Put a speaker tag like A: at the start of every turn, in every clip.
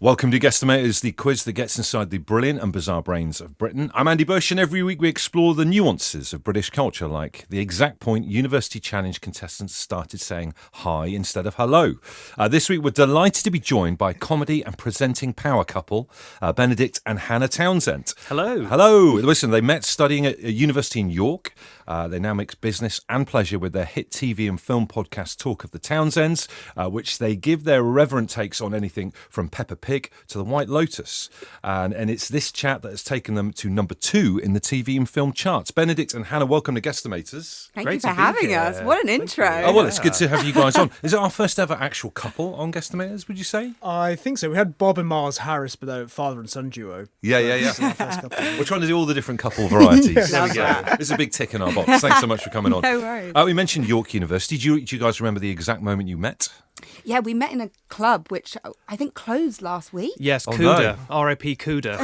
A: Welcome to Guestimators, the quiz that gets inside the brilliant and bizarre brains of Britain. I'm Andy Bush, and every week we explore the nuances of British culture, like the exact point University Challenge contestants started saying hi instead of hello. This week we're delighted to be joined by comedy and presenting power couple, Benedict and Hannah Townsend.
B: Hello.
A: Hello. Listen, they met studying at a university in York. They now mix business and pleasure with their hit TV and film podcast Talk of the Townsends, which they give their irreverent takes on anything from Peppa Pig to the White Lotus. And it's this chat that has taken them to number 2 in the TV and film charts. Benedict and Hannah, welcome to Guestimators.
C: Thank you for having us. What an intro.
A: Oh, well, it's good to have you guys on. Is it our first ever actual couple on Guestimators, would you say?
D: I think so. We had Bob and Mars Harris, but they're father and son duo.
A: Yeah.
D: First couple.
A: We're trying to do all the different couple varieties.
D: Yes.
A: There we go. This is a big tick in our box. Thanks so much for coming on.
C: No worries.
A: We mentioned York University. Do you guys remember the exact moment you met?
C: Yeah, we met in a club, which I think closed last week.
B: Yes,
A: Oh,
B: Cuda.
A: no.
B: R.I.P. Cuda.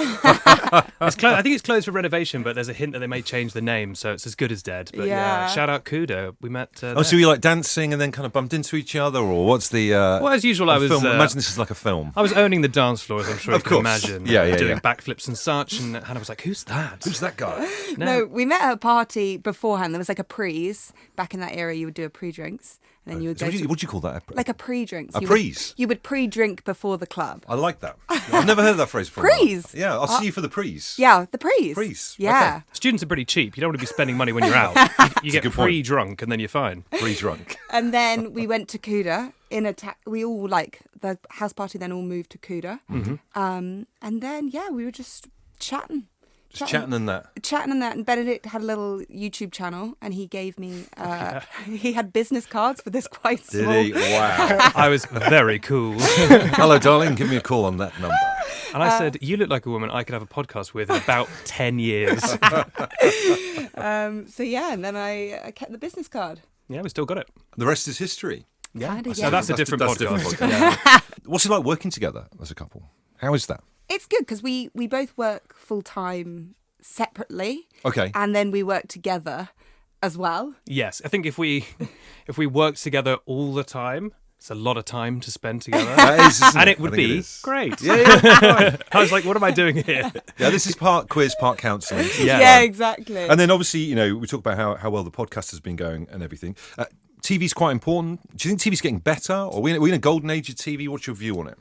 B: I think it's closed for renovation, but there's a hint that they may change the name, so it's as good as dead. But yeah, shout out Cuda. We met there.
A: So you like dancing and then kind of bumped into each other, or what's the...
B: Well, as usual, I was...
A: imagine this is like a film.
B: I was owning the dance floor, as I'm sure you can imagine.
A: Yeah.
B: Doing backflips and such, and Hannah was like, who's that?
A: Who's that guy?
C: No, we met at a party beforehand. There was like a prees. Back in that era, you would do a pre-drinks. And then you would
A: So
C: go
A: what do you call that?
C: like a pre-drinks.
A: A prees?
C: You would pre-drink before the club.
A: I like that. I've never heard that phrase before.
C: Prees?
A: Yeah, I'll see you for the prees.
C: Yeah, the prees.
A: Prees,
C: Yeah.
A: okay.
B: Students are pretty cheap. You don't want to be spending money when you're out. You get
A: good point.
B: pre-drunk, and then you're fine.
A: Pre-drunk.
C: And then we went to Cuda in a we all the house party then all moved to Cuda.
A: Mm-hmm.
C: And then we were just chatting.
A: Chatting and that.
C: And Benedict had a little YouTube channel, and he gave me he had business cards for this quite small.
A: Did he? Wow.
B: I was very cool.
A: Hello, darling. Give me a call on that number.
B: And I said, you look like a woman I could have a podcast with in about 10 years.
C: And then I kept the business card.
B: Yeah, we still got it.
A: The rest is history.
C: Kinda,
B: So that's a different podcast.
A: podcast. What's it like working together as a couple? How is that?
C: It's good because we both work full time separately.
A: Okay.
C: And then we work together as well.
B: Yes, I think if we worked together all the time, it's a lot of time to spend together.
A: That is, isn't
B: And
A: it?
B: it would
A: I think
B: be
A: is.
B: great.
A: Yeah.
B: I was like, what am I doing here?
A: Yeah, this is part quiz, part counselling.
C: Yeah, exactly.
A: And then obviously, we talk about how well the podcast has been going and everything. TV's quite important. Do you think TV's getting better? Or are we in a golden age of TV? What's your view on it?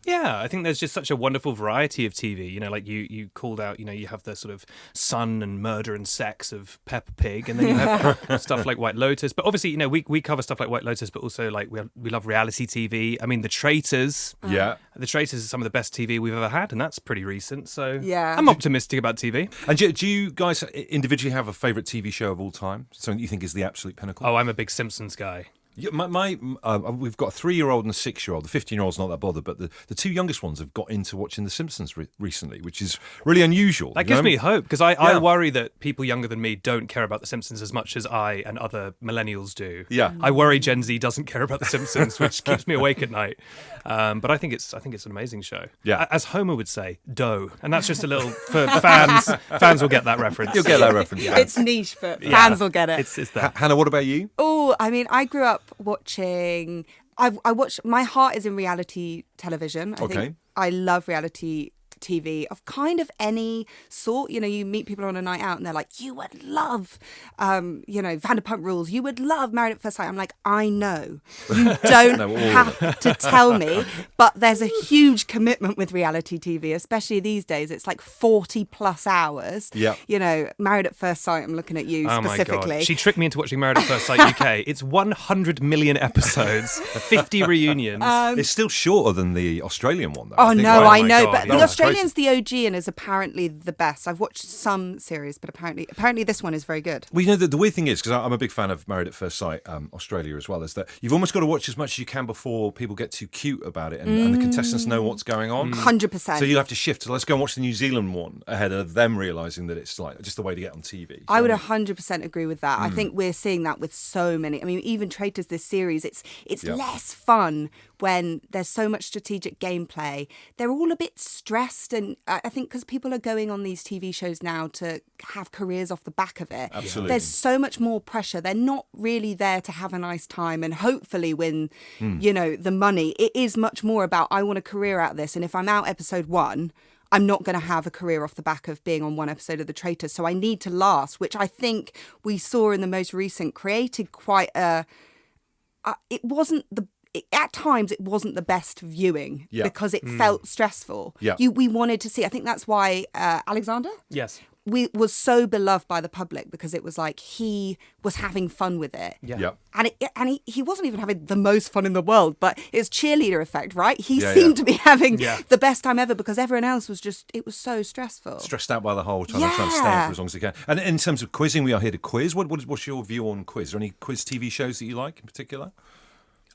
B: Yeah, I think there's just such a wonderful variety of TV. Like you called out, you have the sort of sun and murder and sex of Peppa Pig, and then you have stuff like White Lotus. But obviously, we cover stuff like White Lotus, but also like we love reality TV. I mean, The Traitors.
A: Yeah.
B: The Traitors is some of the best TV we've ever had, and that's pretty recent. So
C: Yeah.
B: I'm optimistic about TV.
A: And do you guys individually have a favourite TV show of all time? Something that you think is the absolute pinnacle?
B: Oh, I'm a big Simpsons guy.
A: Yeah, we've got a 3-year-old and a 6-year-old. The 15-year-old's not that bothered, but the 2 youngest ones have got into watching The Simpsons recently, which is really unusual.
B: That gives me hope, because I worry that people younger than me don't care about The Simpsons as much as I and other millennials do.
A: Yeah.
B: I worry Gen Z doesn't care about The Simpsons, which keeps me awake at night. But I think it's an amazing show.
A: Yeah.
B: As Homer would say, dough. And that's just a little, for fans. Fans will get that reference.
A: You'll get that reference. Yeah.
C: It's niche, but fans will get it.
B: It's that.
A: Hannah, what about you?
C: Oh, I mean, I grew up watching. I watch. My heart is in reality television. I think I love reality TV of kind of any sort. You meet people on a night out and they're like, you would love, Vanderpump Rules. You would love Married at First Sight. I'm like, I know. You don't have to tell me. But there's a huge commitment with reality TV, especially these days. It's like 40 plus hours.
A: Yeah.
C: Married at First Sight. I'm looking at you specifically.
B: My God. She tricked me into watching Married at First Sight UK. It's 100 million episodes, 50 reunions.
A: It's still shorter than the Australian one, though.
C: Oh, no, I know.
B: God,
C: But
B: yeah.
C: the Australian's the OG and is apparently the best. I've watched some series, but apparently this one is very good.
A: Well, the weird thing is, because I'm a big fan of Married at First Sight, Australia as well, is that you've almost got to watch as much as you can before people get too cute about it and the contestants know what's going on.
C: 100%.
A: So you'll have to shift. So let's go and watch the New Zealand one ahead of them realising that it's like just the way to get on TV.
C: I would 100% agree with that. I think we're seeing that with so many. I mean, even Traitors, this series, it's less fun when there's so much strategic gameplay. They're all a bit stressed instant. I think because people are going on these TV shows now to have careers off the back of it.
A: Absolutely.
C: There's so much more pressure. They're not really there to have a nice time and hopefully win, the money. It is much more about, I want a career out of this. And if I'm out episode 1, I'm not going to have a career off the back of being on one episode of The Traitors. So I need to last, which I think we saw in the most recent, created quite a... at times it wasn't the best viewing because it felt stressful.
A: Yeah.
C: We wanted to see. I think that's why Alexander
B: Yes.
C: was so beloved by the public, because it was like he was having fun with it.
A: Yeah.
C: And he wasn't even having the most fun in the world, but it's cheerleader effect, right? He seemed to be having the best time ever because everyone else was it was so stressful.
A: Stressed out by the whole time, trying to stay in for as long as they can. And in terms of quizzing, we are here to quiz. What's your view on quiz? Are there any quiz TV shows that you like in particular?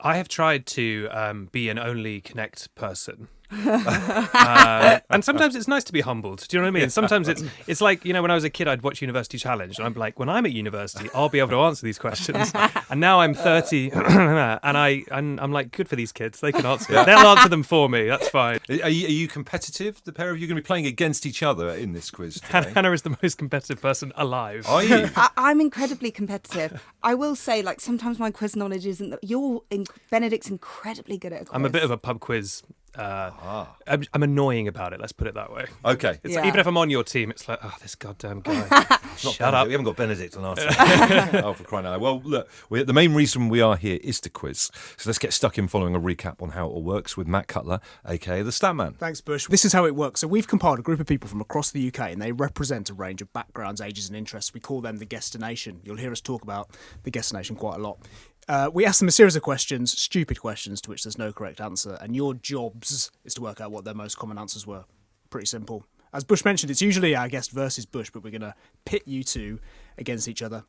B: I have tried to be an only Connect person. And sometimes it's nice to be humbled. Do you know what I mean? Sometimes it's like, when I was a kid, I'd watch University Challenge, and I'm like, when I'm at university, I'll be able to answer these questions. And now I'm 30, and I'm like, good for these kids. They can answer it. They'll answer them for me. That's fine.
A: Are you competitive? The pair of you going to be playing against each other in this quiz today?
B: Hannah is the most competitive person alive.
A: Are you?
C: I'm incredibly competitive. I will say, like, sometimes my quiz knowledge isn't. Benedict's incredibly good at a quiz.
B: I'm a bit of a pub quiz. I'm annoying about it. Let's put it that way.
A: Okay.
B: Even if I'm on your team, it's like, this goddamn guy. Shut up.
A: We haven't got Benedict on our team. Oh, for crying out loud. Well, look, the main reason we are here is to quiz. So let's get stuck in following a recap on how it all works with Matt Cutler, a.k.a. the Statman.
D: Thanks, Bush. This is how it works. So we've compiled a group of people from across the UK, and they represent a range of backgrounds, ages and interests. We call them the Guestination. You'll hear us talk about the Guestination quite a lot. We ask them a series of questions, stupid questions to which there's no correct answer, and your jobs is to work out what their most common answers were. Pretty simple. As Bush mentioned, it's usually our guest versus Bush, but we're going to pit you two against each other.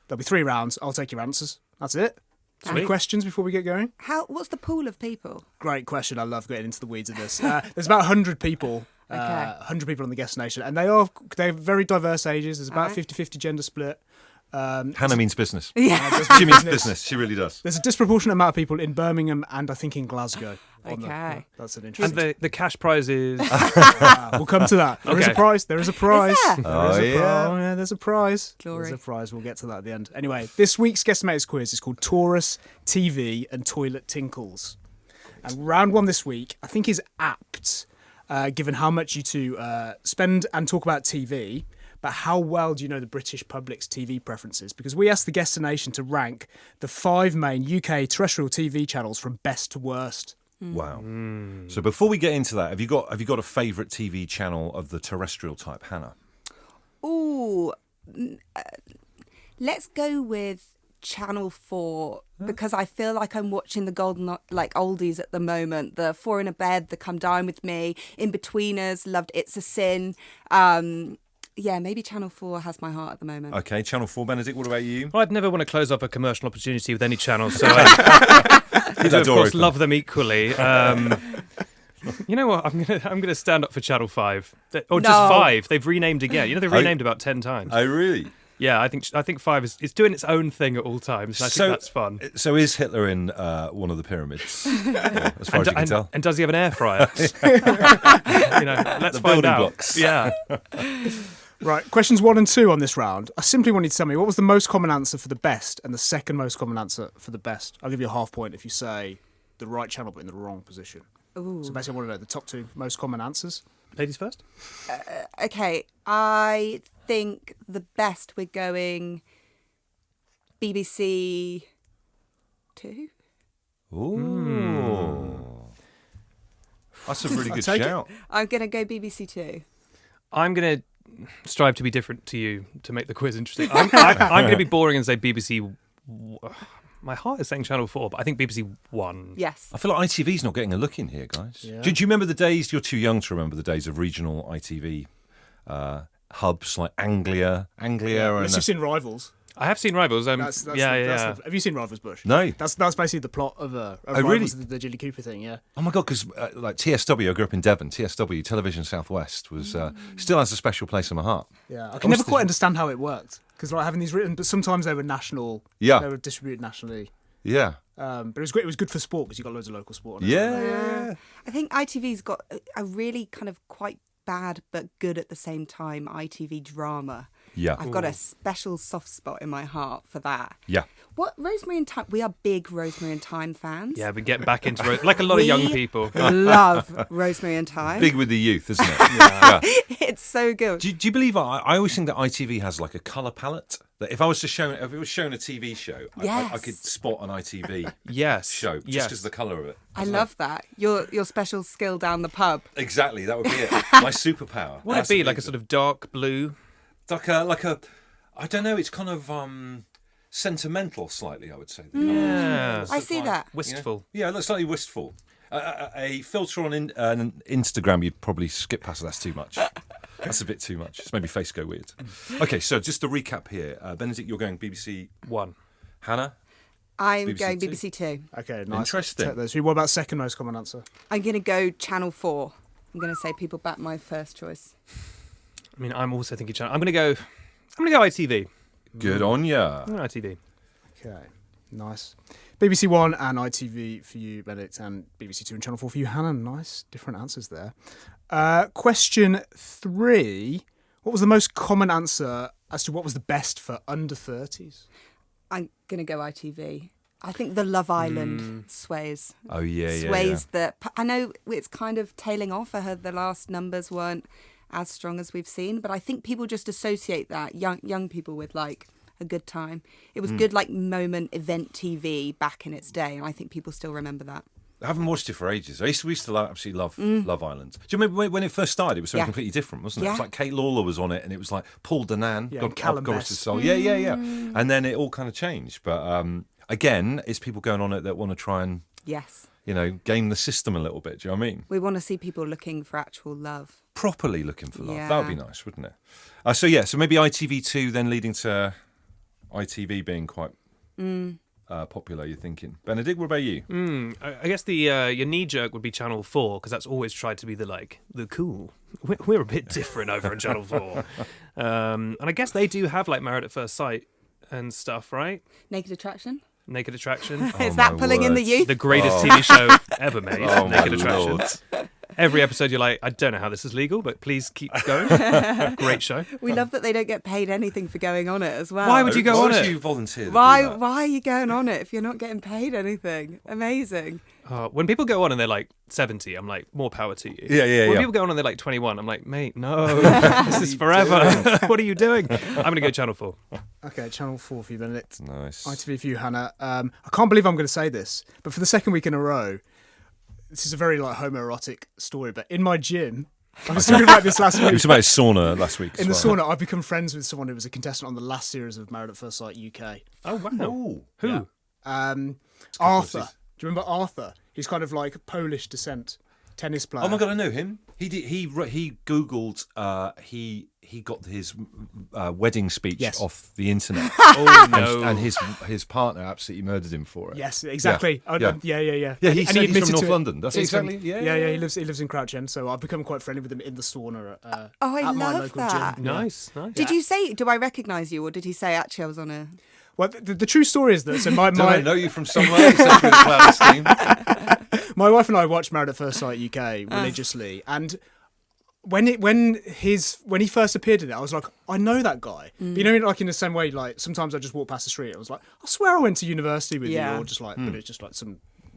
D: There'll be 3 rounds. I'll take your answers. That's it. Any questions before we get going?
C: What's the pool of people?
D: Great question. I love getting into the weeds of this. There's about 100 people. 100 people on the Guestination, and they're very diverse ages. There's about 50-50 gender split.
A: Hannah means business.
C: Yeah.
A: She means business. She really does.
D: There's a disproportionate amount of people in Birmingham and I think in Glasgow. That's an interesting.
B: And the cash prize is...
D: We'll come to that. There is a prize. There is a prize.
C: Is there?
D: There's a prize.
C: Glory.
D: There's a prize. We'll get to that at the end. Anyway, this week's Guestimators quiz is called Taurus, TV and Toilet Tinkles. And round 1 this week, I think, is apt, given how much you two spend and talk about TV. But how well do you know the British public's TV preferences? Because we asked the Guestination to rank the 5 main UK terrestrial TV channels from best to worst.
A: Wow. So before we get into that, have you got a favourite TV channel of the terrestrial type, Hannah?
C: Ooh, let's go with Channel 4 because I feel like I'm watching the golden oldies at the moment. The 4 in a Bed, the Come Dine With Me, In-Betweeners, loved It's a Sin. Yeah, maybe Channel 4 has my heart at the moment.
A: Okay, Channel 4, Benedict, what about you?
B: Well, I'd never want to close off a commercial opportunity with any channel, so I do, of course, love them equally. You know what? I'm gonna stand up for Channel 5. Or just 5. They've renamed again. They've renamed about 10 times.
A: Oh, really?
B: Yeah, I think 5 is doing its own thing at all times. And I think that's fun.
A: So is Hitler in one of the pyramids? As far as you can tell.
B: And does he have an air fryer? Let's find out.
A: Blocks.
B: Yeah.
D: Right, questions 1 and 2 on this round. I simply want you to tell me what was the most common answer for the best and the second most common answer for the best. I'll give you a half point if you say the right channel but in the wrong position.
C: Ooh.
D: So basically I want to know the top 2 most common answers.
B: Ladies first?
C: Okay, I think the best we're going BBC 2.
A: Ooh. That's a really good shout.
C: I'm going to go BBC 2.
B: I'm going to strive to be different to you to make the quiz interesting. I'm going to be boring and say BBC... My heart is saying Channel 4, but I think BBC 1.
C: Yes.
A: I feel like ITV's not getting a look in here, guys.
D: Yeah.
A: Do you remember the days, you're too young to remember the days of regional ITV hubs like Anglia
D: Unless you've seen Rivals.
B: I have seen Rivals.
D: Have you seen Rivals, Bush?
A: No.
D: That's basically the plot of Rivals,
A: really?
D: the Jilly Cooper thing, yeah.
A: Oh my God, because like TSW, I grew up in Devon. TSW, Television Southwest, was still has a special place in my heart.
D: Yeah, I can never quite understand how it worked. Because having these written, but sometimes they were national.
A: Yeah.
D: They were distributed nationally.
A: Yeah.
D: But it was great. It was good for sport because you got loads of local sport on it.
A: Yeah.
C: I think ITV's got a really kind of quite bad but good at the same time ITV drama.
A: Yeah.
C: I've got a special soft spot in my heart for that.
A: Yeah.
C: What Rosemary and Thyme? We are big Rosemary and Thyme fans.
B: Yeah, we're getting back into like a lot of young people.
C: Love Rosemary and Thyme.
A: Big with the youth, isn't it? Yeah.
C: It's so good.
A: Do you believe I always think that ITV has like a colour palette? That if it was showing a TV show,
C: Yes.
A: I could spot an ITV
B: Yes.
A: show just because of the colour of it.
C: I love that. Your special skill down the pub.
A: Exactly, that would be it. My superpower.
B: Would it be like a sort of dark blue?
A: like a I don't know. It's kind of sentimental, slightly. I would say.
B: Yeah.
C: I see that.
B: Wistful.
A: Yeah, it looks slightly wistful. A filter on Instagram, you'd probably skip past. That's too much. That's a bit too much. It's made my face go weird. Okay, so just to recap here, Benedict, you're going BBC
B: 1.
A: Hannah,
C: I'm
A: BBC
C: going
A: Two.
C: BBC Two.
D: Okay, nice.
A: Interesting.
D: Take those. What about second most common answer?
C: I'm going to go Channel 4. I'm going to say people back my first choice.
B: I mean, I'm also thinking channel. I'm gonna go ITV.
A: good on ya.
B: I'm going ITV.
D: Okay, nice. BBC One and ITV for you, Benedict, and BBC Two and Channel 4 for you, Hannah. Nice, different answers there. Question 3. What was the most common answer as to what was the best for under 30s?
C: I'm going to go ITV. I think the Love Island sways.
A: Oh yeah.
C: Sways that. I know it's kind of tailing off. I heard the last numbers weren't as strong as we've seen, but I think people just associate that, young people, with like a good time. It was good like moment event TV back in its day, and I think people still remember that.
A: I haven't watched it for ages. We used to absolutely love Love Island. Do you remember when it first started? It was something completely different, wasn't it? It was like Kate Lawler was on it, and it was like Paul Danan.
D: Yeah,
A: God
D: Callum
A: rest
D: Best.
A: his soul. Yeah. And then it all kind of changed. But again, it's people going on it that want to try and
C: Yes.
A: game the system a little bit. Do you know what I mean?
C: We want to see people looking for actual love.
A: Properly looking for love.
C: Yeah.
A: That would be nice, wouldn't it? So maybe ITV2 then leading to ITV being quite popular, you're thinking. Benedict, what about you?
B: I guess the your knee jerk would be Channel 4 because that's always tried to be the cool. We're a bit different over on Channel 4, and I guess they do have like Married at First Sight and stuff, right?
C: Naked Attraction?
B: Naked Attraction.
C: Is that
A: my
C: pulling in the
A: word.
C: youth?
B: The greatest TV show ever made.
A: Oh, my
B: Naked Attraction.
A: Lord.
B: Every episode you're like, I don't know how this is legal, but please keep going. Great show.
C: We love that they don't get paid anything for going on it as well.
B: Why would you go
A: Why
B: on
A: would
B: it?
A: you volunteer to do
C: Why
A: that?
C: are you going on it if you're not getting paid anything? Amazing.
B: When people go on and they're like 70, I'm like, more power to you.
A: Yeah.
B: When people go on and they're like 21, I'm like, mate, no, this is forever. What are you doing? I'm going to go Channel 4.
D: Okay, Channel 4 for you, Benedict.
A: Nice.
D: ITV for you, Hannah. I can't believe I'm going to say this, but for the second week in a row, this is a very like homoerotic story, but in my gym, I was talking about this last
A: It
D: week.
A: was about his sauna last week.
D: In the
A: as well.
D: sauna, I've become friends with someone who was a contestant on the last series of Married at First Sight UK.
B: Oh, wow.
A: Ooh.
B: Who?
D: Arthur. Do you remember Arthur? He's kind of like Polish descent, tennis player.
A: Oh my god, I know him. He googled. He got his wedding speech
D: Yes.
A: off the internet.
B: Oh, no.
A: And his partner absolutely murdered him for it.
D: Yes, exactly.
A: Yeah.
D: Yeah.
A: Yeah, he
D: And
A: said he's
D: admitted
A: from North
D: to it.
A: London. That's
D: He's from-
A: exactly.
D: Yeah. He lives in Crouch End, so I've become quite friendly with him in the sauna at
C: I
D: my
C: love
D: local
C: that.
D: gym.
B: Nice.
C: Did you say, do I recognise you, or did he say, actually, I was on a...
D: Well, the true story is that so my
A: Don't I know you from somewhere? He said through the clandestine.
D: my wife and I watch Married at First Sight UK religiously, and when he first appeared in it, I was like, I know that guy. But, like in the same way, like sometimes I just walk past the street, I was like, I swear I went to university with you, or just like, but it's just like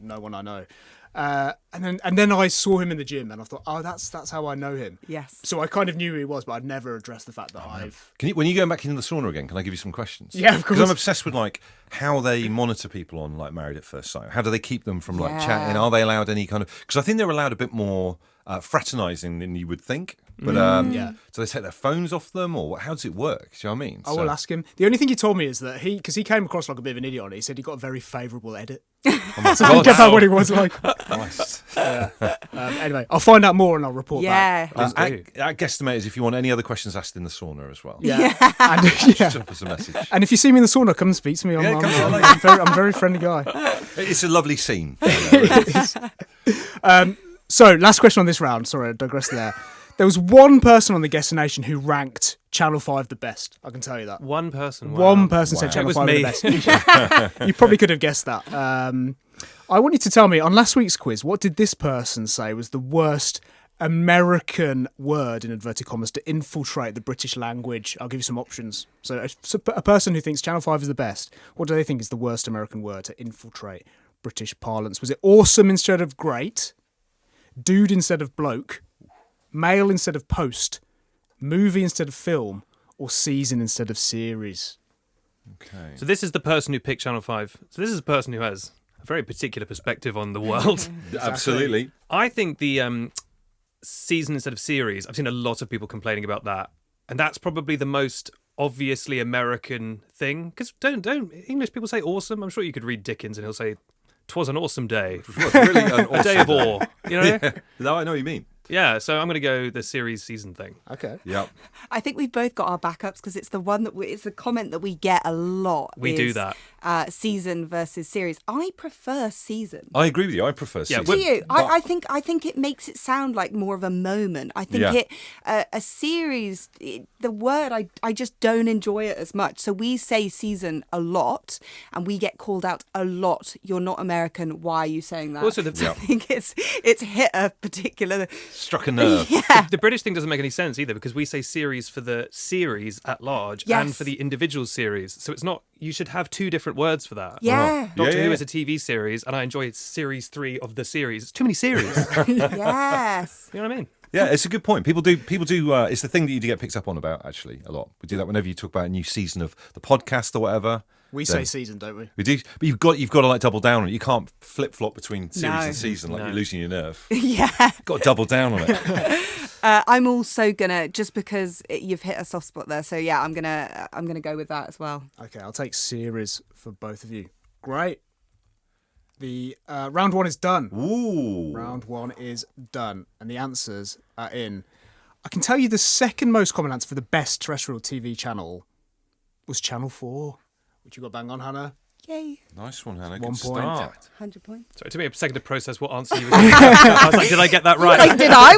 D: no one I know. And then I saw him in the gym, and I thought, oh, that's how I know him.
C: Yes.
D: So I kind of knew who he was, but I'd never addressed the fact that I've.
A: When you go back into the sauna again, can I give you some questions?
D: Yeah, of course.
A: Because I'm obsessed with like how they monitor people on like Married at First Sight. How do they keep them from like
C: Yeah.
A: chatting? Are they allowed any kind of? Because I think they're allowed a bit more fraternising than you would think. But
D: Yeah.
A: do they take their phones off them, or how does it work? Do you know what I mean?
D: I will ask him. The only thing he told me is that because he came across like a bit of an idiot on it, he said he got a very favourable edit.
A: Oh my
D: So I
A: God.
D: get that what he was like.
A: Nice.
D: Anyway, I'll find out more and I'll report back.
C: Yeah.
A: At Guestimators, if you want any other questions asked in the sauna as well,
D: Yeah. And, yeah.
A: drop us a message.
D: And if you see me in the sauna, come and speak to me.
A: Yeah, come on.
D: I'm a very friendly guy.
A: It's a lovely scene.
D: So, last question on this round. Sorry, I digressed there. There was one person on the Guestination who ranked Channel 5 the best. I can tell you that.
B: One person.
D: One person said Channel 5 the best. You probably could have guessed that. I want you to tell me, on last week's quiz, what did this person say was the worst American word, in inverted commas, to infiltrate the British language? I'll give you some options. So a person who thinks Channel 5 is the best, what do they think is the worst American word to infiltrate British parlance? Was it awesome instead of great? Dude instead of bloke? Mail instead of post? Movie instead of film? Or season instead of series?
A: Okay.
B: So this is the person who picked Channel 5. So this is a person who has a very particular perspective on the world.
A: Absolutely.
B: I think the season instead of series, I've seen a lot of people complaining about that. And that's probably the most obviously American thing. Because don't English people say awesome? I'm sure you could read Dickens and he'll say, "'Twas an awesome day."
A: Well, really an awesome
B: A day of awe. You know?
A: Yeah. No, I know what you mean.
B: Yeah, so I'm going to go the series season thing.
D: Okay.
A: Yep.
C: I think we've both got our backups because it's the one that it's the comment that we get a lot.
B: We do that.
C: Season versus series. I prefer season.
A: I agree with you. I prefer season.
C: Do you? I think it makes it sound like more of a moment. I think a series, the word, I just don't enjoy it as much. So we say season a lot and we get called out a lot. You're not American. Why are you saying that?
B: Also,
C: I think it's hit a particular...
A: Struck a nerve.
C: Yeah.
B: The British thing doesn't make any sense either because we say series for the series at large and for the individual series. So it's not, you should have two different words for that.
C: Yeah.
B: Doctor Who is a TV series and I enjoy series 3 of the series. It's too many series.
C: Yes.
B: You know what I mean?
A: Yeah, it's a good point. People do. It's the thing that you do get picked up on about actually a lot. We do that whenever you talk about a new season of the podcast or whatever.
D: We say season, don't we?
A: We do, but you've got to like double down on it. You can't flip flop between series and season like
B: No.
A: you're losing your nerve.
C: Yeah.
A: Got to double down on it.
C: I'm also gonna, just because you've hit a soft spot there. So yeah, I'm gonna go with that as well.
D: Okay, I'll take series for both of you. Great. The round one is done.
A: Ooh.
D: Round one is done, and the answers are in. I can tell you the second most common answer for the best terrestrial TV channel was Channel 4, which you got bang on, Hannah.
C: Yay.
A: Nice one, Hannah.
D: 1
A: Good
D: point.
A: start.
C: 100 points.
B: So it took me a second to process what answer you were giving. I was like, did I get that right?
C: Like, did I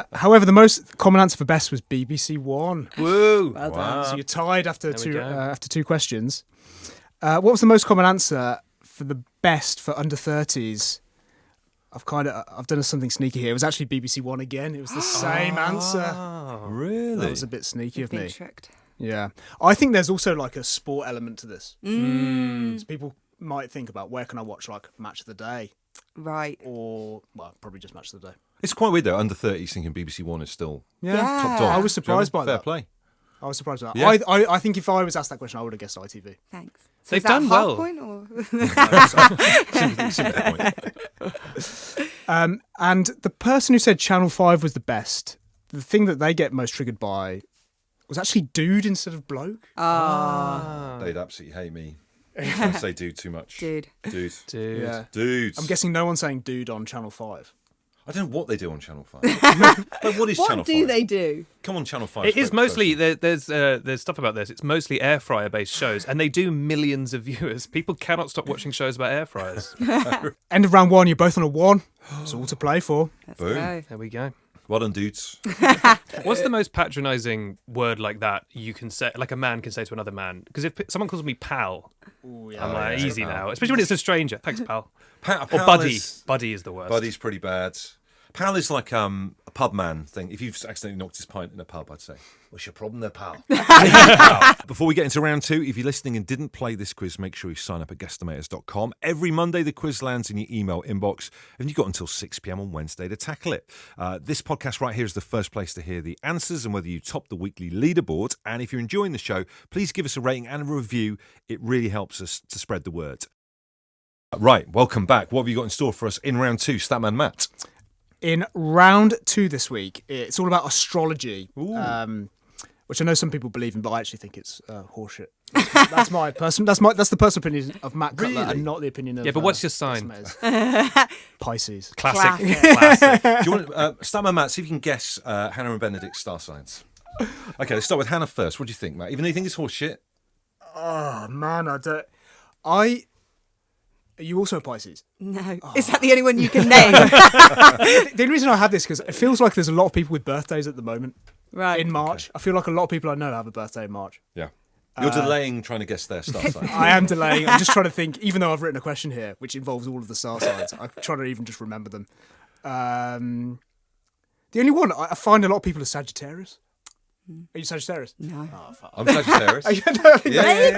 C: win?
D: However, the most common answer for best was BBC One.
B: Woo!
C: Well done.
A: Wow.
D: So you're tied after
B: There we go.
D: after two questions. What was the most common answer for the best for under 30s? I've done something sneaky here. It was actually BBC One again. It was the same answer.
A: Really?
D: That was a bit sneaky of
C: Been
D: me.
C: tricked.
D: Yeah, I think there's also like a sport element to this.
C: Mm.
D: So people might think about where can I watch like Match of the Day
C: Right.
D: or probably just Match of the Day.
A: It's quite weird though. Under 30s thinking BBC One is still
C: Yeah.
A: top dog.
D: I was surprised by
A: Fair
D: that.
A: play.
D: I was surprised by that.
A: Yeah.
D: I think if I was asked that question, I would have guessed ITV.
C: Thanks. So
B: They've
C: is that
B: done
C: half
B: well.
C: point or?
A: Simple point.
D: And the person who said Channel 5 was the best, the thing that they get most triggered by was actually dude instead of bloke.
A: They'd absolutely hate me. I say dude too much.
C: Dude.
A: Dude.
B: Dude.
D: Yeah.
A: Dudes.
D: I'm guessing no one's saying dude on Channel 5.
A: I don't know what they do on Channel 5. Like, what is Channel 5?
C: What do they do?
A: Come on, Channel 5.
B: It is mostly there's stuff about this. It's mostly air fryer based shows, and they do millions of viewers. People cannot stop watching shows about air fryers.
D: End of round one, you're both on a 1. It's all to play for.
C: Let's
A: Boom.
C: go.
B: There we go.
A: Well done, dudes.
B: What's the most patronising word like that you can say, like a man can say to another man? Because if someone calls me pal,
D: Ooh,
B: I'm like,
A: yeah,
B: easy
A: pal.
B: now. Especially when it's a stranger. Thanks, pal.
A: Pal
B: Or buddy.
A: is-
B: Buddy is the worst.
A: Buddy's pretty bad. Pal is like a pub man thing. If you've accidentally knocked his pint in a pub, I'd say, what's your problem there, pal? Before we get into round 2, if you're listening and didn't play this quiz, make sure you sign up at guestimators.com. Every Monday, the quiz lands in your email inbox, and you've got until 6 p.m. on Wednesday to tackle it. This podcast right here is the first place to hear the answers and whether you top the weekly leaderboard. And if you're enjoying the show, please give us a rating and a review. It really helps us to spread the word. Right, welcome back. What have you got in store for us in round 2, Statman Matt?
D: In round 2 this week, it's all about astrology, which I know some people believe in, but I actually think it's horseshit. That's my person. That's the personal opinion of Matt Cutler,
A: Really?
D: and not the opinion of.
B: Yeah, but what's your sign?
D: Pisces.
B: Classic.
C: Classic.
A: Do you want Statman Matt, see if you can guess Hannah and Benedict's star signs. Okay, let's start with Hannah first. What do you think, Matt? Even though you think it's horse shit?
D: Oh man, I don't. Are you also a Pisces?
C: No. Is that the only one you can name?
D: The only reason I have this because it feels like there's a lot of people with birthdays at the moment.
C: Right.
D: In March. Okay. I feel like a lot of people I know have a birthday in March.
A: Yeah. You're delaying trying to guess their star sign.
D: I am delaying. I'm just trying to think, even though I've written a question here, which involves all of the star signs, I'm trying to even just remember them. The only one, I find a lot of people are Sagittarius. Are you Sagittarius?
C: No.
D: Oh,
A: I'm Sagittarius.
C: There you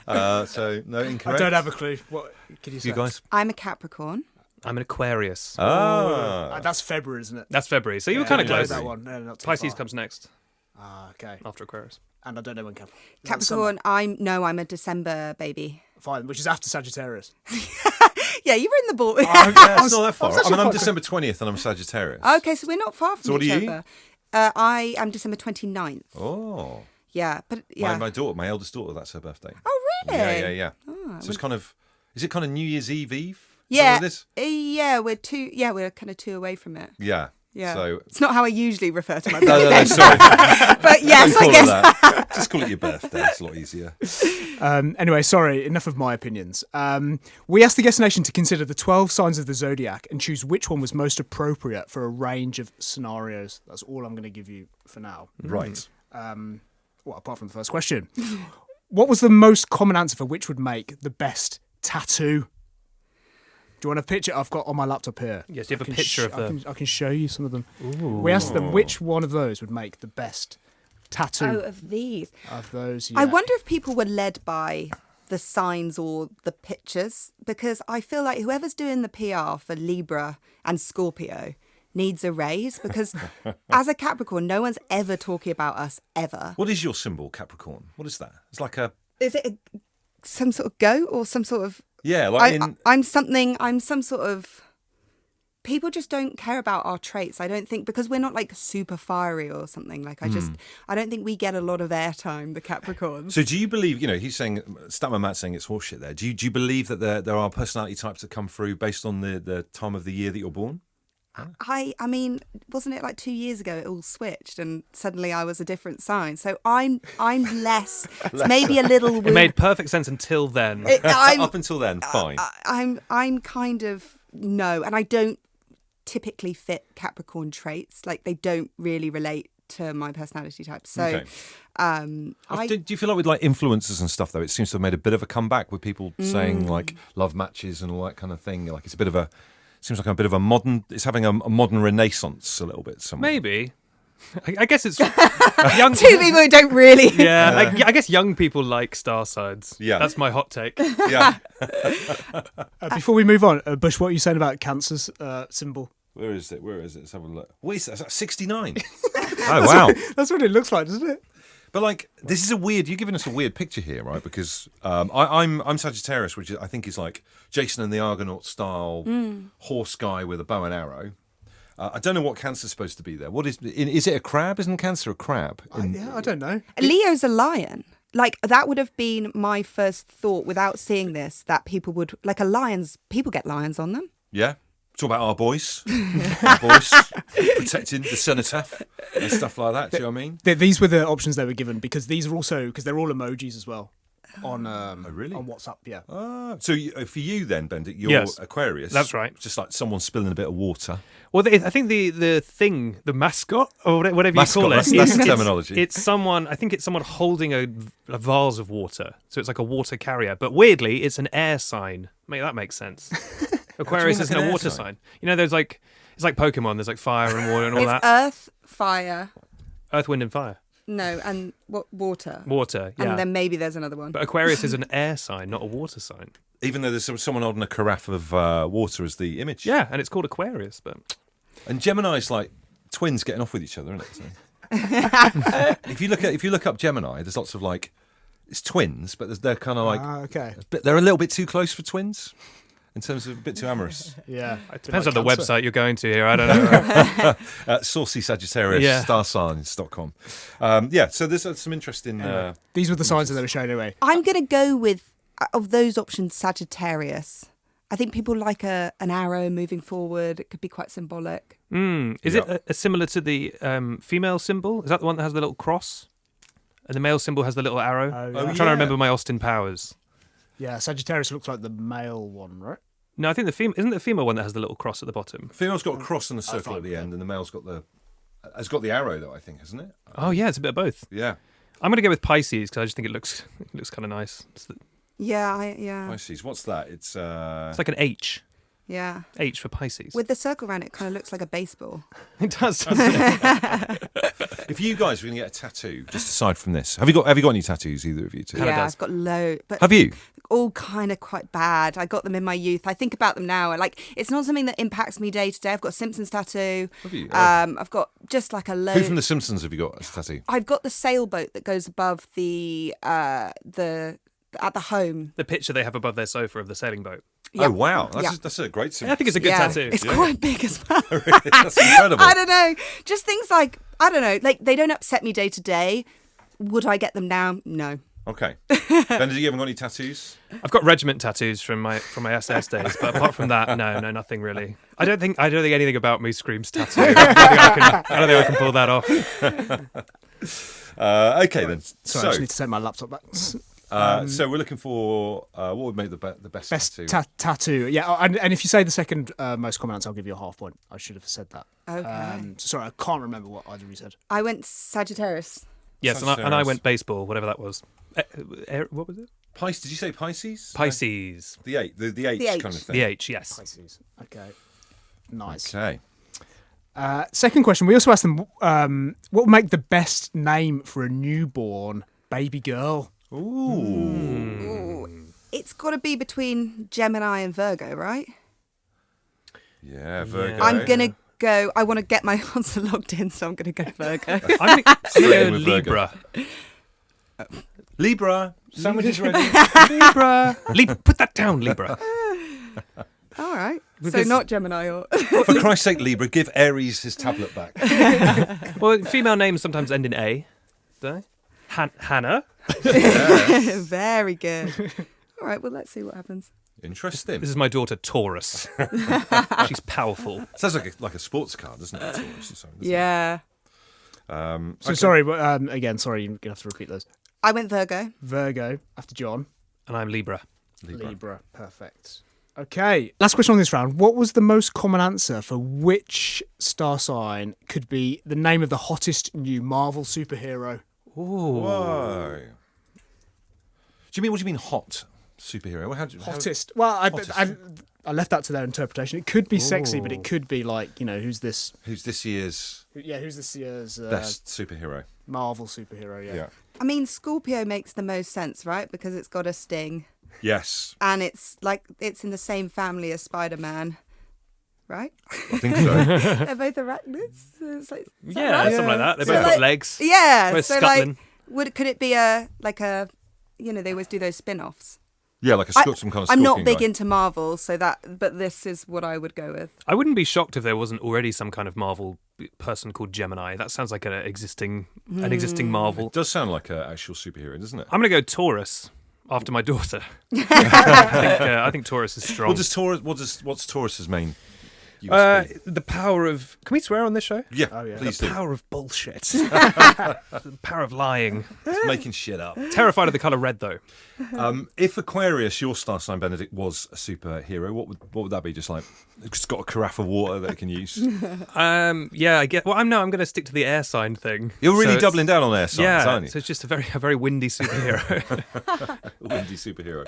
C: go.
A: So, no, incorrect.
D: I don't have a clue. What can you say?
A: You guys?
C: I'm a Capricorn.
B: I'm an Aquarius.
D: That's February, isn't it?
B: That's February. So you were kind of
D: I know
B: close.
D: that one. No, not too
B: Pisces
D: far.
B: comes next
D: Okay.
B: after Aquarius.
D: And I don't know when
C: Capricorn, I'm a December baby.
D: Fine, which is after Sagittarius.
C: Yeah, you were in the ball.
A: Yeah, it's not that far.
D: actually
A: I'm
D: quite
A: December 20th and I'm Sagittarius.
C: Okay, so we're not far from
A: So what
C: each
A: are you?
C: other. I am December 29th.
A: Oh.
C: Yeah, but yeah.
A: My daughter, my eldest daughter, that's her birthday.
C: Oh, really?
A: Yeah. So it's kind of, is it kind of New Year's Eve? Is
C: Yeah.
A: that what it is?
C: Yeah, we're kind of 2 away from it.
A: Yeah.
C: Yeah.
A: So
C: it's not how I usually refer to my
A: no,
C: birthday.
A: sorry.
C: But yes,
A: Don't
C: I
A: call it
C: guess.
A: that. Just call it your birthday. It's a lot easier.
D: Anyway, sorry, enough of my opinions. We asked the guest nation to consider the 12 signs of the zodiac and choose which one was most appropriate for a range of scenarios. That's all I'm going to give you for now.
A: Right.
D: Well, apart from the first question. What was the most common answer for which would make the best tattoo? Do you want a picture I've got on my laptop here?
B: Yes, do you have a picture of them?
D: I can show you some of them. Ooh. We asked them which one of those would make the best tattoo.
C: Oh, of these.
D: Of those, yeah.
C: I wonder if people were led by the signs or the pictures, because I feel like whoever's doing the PR for Libra and Scorpio needs a raise, because as a Capricorn, no one's ever talking about us, ever.
A: What is your symbol, Capricorn? What is that? It's like a...
C: Is it some sort of goat or some sort of...
A: Yeah, like
C: I'm some sort of... People just don't care about our traits, I don't think, because we're not like super fiery or something. Like I don't think we get a lot of airtime, the Capricorns.
A: So do you believe, he's saying, Statman Matt's saying it's horseshit there. Do you believe that there are personality types that come through based on the time of the year that you're born?
C: I mean, wasn't it like 2 years ago it all switched and suddenly I was a different sign? So I'm less, maybe a little...
B: It made perfect sense until then.
A: Up until then, fine.
C: I'm kind of, no, and I don't typically fit Capricorn traits. Like they don't really relate to my personality type. So
A: okay. Do you feel like with like influencers and stuff though, it seems to have made a bit of a comeback with people saying like love matches and all that kind of thing? Like it's a bit of a... Seems like a bit of a modern... It's having a modern renaissance a little bit. Somewhere.
B: Maybe. I guess it's young...
C: Two people who don't really...
B: Yeah, I guess young people like star signs.
A: Yeah.
B: That's my hot take.
A: Yeah.
D: Before we move on, Bush, what are you saying about Cancer's symbol?
A: Where is it? Let's have a look. What is that? Is that 69? Oh, wow.
D: That's what it looks like, doesn't it?
A: But like, this is you're giving us a weird picture here, right? Because I'm Sagittarius, which I think is like Jason and the Argonaut style horse guy with a bow and arrow. I don't know what Cancer's supposed to be there. What is it a crab? Isn't Cancer a crab?
D: I don't know.
C: Leo's a lion. Like that would have been my first thought without seeing this, that people would, like people get lions on them.
A: Yeah. Talk about our boys. Our boys protecting the cenotaph and stuff like that. Do you know what I mean?
D: These were the options they were given because these are also, because they're all emojis as well on
A: really?
D: on WhatsApp, yeah.
A: So for you then, Benedict, you're Aquarius.
B: That's right.
A: Just like someone spilling a bit of water.
B: Well, I think the mascot, or whatever
A: Mascot,
B: you call it.
A: That's the terminology.
B: It's someone holding a vase of water. So it's like a water carrier. But weirdly, it's an air sign. That makes sense. Aquarius isn't a water sign. You know, there's like, it's like Pokemon. There's like fire and water and all that.
C: Earth, fire.
B: Earth, wind and fire.
C: No, and what? Water.
B: Water, yeah.
C: And then maybe there's another one.
B: But Aquarius is an air sign, not a water sign.
A: Even though there's someone holding a carafe of water as the image.
B: Yeah, and it's called Aquarius. But
A: And Gemini's like twins getting off with each other, isn't it? So. If you look up Gemini, there's lots of like, it's twins, but they're kind of like,
D: okay.
A: they're a little bit too close for twins. In terms of a bit too amorous.
D: Yeah.
B: It depends on the website you're going to here. I don't know.
A: Saucy Sagittarius, starsigns.com. So there's some interesting...
D: These were the signs that they were showing anyway.
C: I'm going to go with, of those options, Sagittarius. I think people like an arrow moving forward. It could be quite symbolic.
B: Is it similar to the female symbol? Is that the one that has the little cross? And the male symbol has the little arrow?
D: Oh, yeah.
B: I'm trying to remember my Austin Powers.
D: Yeah, Sagittarius looks like the male one, right?
B: No, I think isn't the female one that has the little cross at the bottom?
A: Female's got a cross and a circle at the end, and the male's got the arrow though. I think, hasn't it?
B: Oh yeah, it's a bit of both.
A: Yeah.
B: I'm going to go with Pisces because I just think it looks kind of nice.
C: Yeah.
A: Pisces. What's that? It's
B: like an H.
C: Yeah.
B: H for Pisces.
C: With the circle around it, kind of looks like a baseball.
B: It does, doesn't it?
A: If you guys were going to get a tattoo, just aside from this, have you got any tattoos, either of you two?
C: Yeah,
B: does.
C: I've got loads. But
A: Have you?
C: all kind of quite bad. I got them in my youth. I think about them now. Like, it's not something that impacts me day to day. I've got a Simpsons tattoo.
A: Have you?
C: I've got just like a load.
A: Who from The Simpsons have you got as a tattoo?
C: I've got the sailboat that goes above the at the home.
B: The picture they have above their sofa of the sailing boat.
C: Yeah.
A: Oh wow,
C: Yeah.
A: that's a great symbol.
B: I think it's a good tattoo.
C: It's quite big as well.
A: That's incredible.
C: I don't know. Just things like, I don't know, like they don't upset me day to day. Would I get them now? No.
A: Okay. Benedict, you haven't got any tattoos?
B: I've got regiment tattoos from my SS days, but apart from that, no, nothing really. I don't think anything about me screams tattoo. I don't think I can pull that off.
A: Okay then.
D: Sorry, I just need to take my laptop back.
A: So we're looking for what would make the best tattoo?
D: Tattoo. Yeah, and if you say the second most common answer, I'll give you a half point. I should have said that.
C: Okay.
D: Sorry, I can't remember what either of you said.
C: I went Sagittarius.
B: Yes, and I went baseball, whatever that was. What was it?
A: Did you say Pisces?
B: Pisces.
A: The H, the H
C: H.
A: kind of thing.
B: The H, yes.
D: Pisces. Okay. Nice.
A: Okay.
D: Second question. We also asked them what would make the best name for a newborn baby girl.
A: Ooh.
C: It's got to be between Gemini and Virgo, right?
A: Yeah, Virgo.
C: I'm going to go. I want to get my answer logged in, so I'm going to go Virgo.
B: I'm going to go
A: with Virgo.
B: Libra.
A: Libra. Sandwich is ready.
B: Libra. Put that down, Libra.
C: All right. So
B: Because-
C: not Gemini or...
A: For Christ's sake, Libra, give Aries his tablet back.
B: Well, female names sometimes end in A, don't they? Hannah.
C: Very good. All right, well, let's see what happens.
A: Interesting.
B: This is my daughter, Taurus. She's powerful.
A: Sounds like a sports car, doesn't it? Taurus or something, doesn't
C: Yeah.
A: it?
D: So sorry, but again, sorry, you're gonna have to repeat those.
C: I went Virgo.
D: Virgo after John.
B: And I'm Libra.
D: Libra. Perfect. Okay. Last question on this round. What was the most common answer for which star sign could be the name of the hottest new Marvel superhero?
A: Whoa. What do you mean hot superhero?
D: Hottest. Well,
A: Hottest.
D: I left that to their interpretation. It could be sexy, but it could be like, who's this?
A: Who's this year's
D: Who's this year's
A: best superhero?
D: Marvel superhero? Yeah.
C: I mean, Scorpio makes the most sense, right? Because it's got a sting.
A: Yes,
C: And it's in the same family as Spider-Man, right?
A: I think so.
C: They're both arachnids. So it's like, is that
B: Yeah,
C: right?
B: something like that. They
C: So,
B: both got
C: like,
B: legs.
C: Yeah.
B: Both
C: so
B: scuttling.
C: could it be they always do those spin-offs.
A: Yeah, like some kind of.
C: I'm not
A: stalking
C: big
A: guy.
C: into Marvel, but this is what I would go with.
B: I wouldn't be shocked if there wasn't already some kind of Marvel person called Gemini. That sounds like an existing Marvel.
A: It does sound like an actual superhero, doesn't it?
B: I'm going to go Taurus after my daughter. I think Taurus is strong.
A: What's Taurus's main USP?
B: The power of... Can we swear on this show?
A: Yeah,
D: Oh, yeah.
A: please
B: The
A: do.
B: power of bullshit. The power of lying.
A: It's making shit up.
B: Terrified of the colour red, though.
A: If Aquarius, your star sign, Benedict, was a superhero, what would that be? Just got a carafe of water that it can use.
B: Yeah, I get... Well, I'm going to stick to the air sign thing.
A: You're really
B: So it's-
A: doubling down on air signs,
B: Yeah,
A: aren't you?
B: so it's just a very windy superhero.
A: Windy superhero.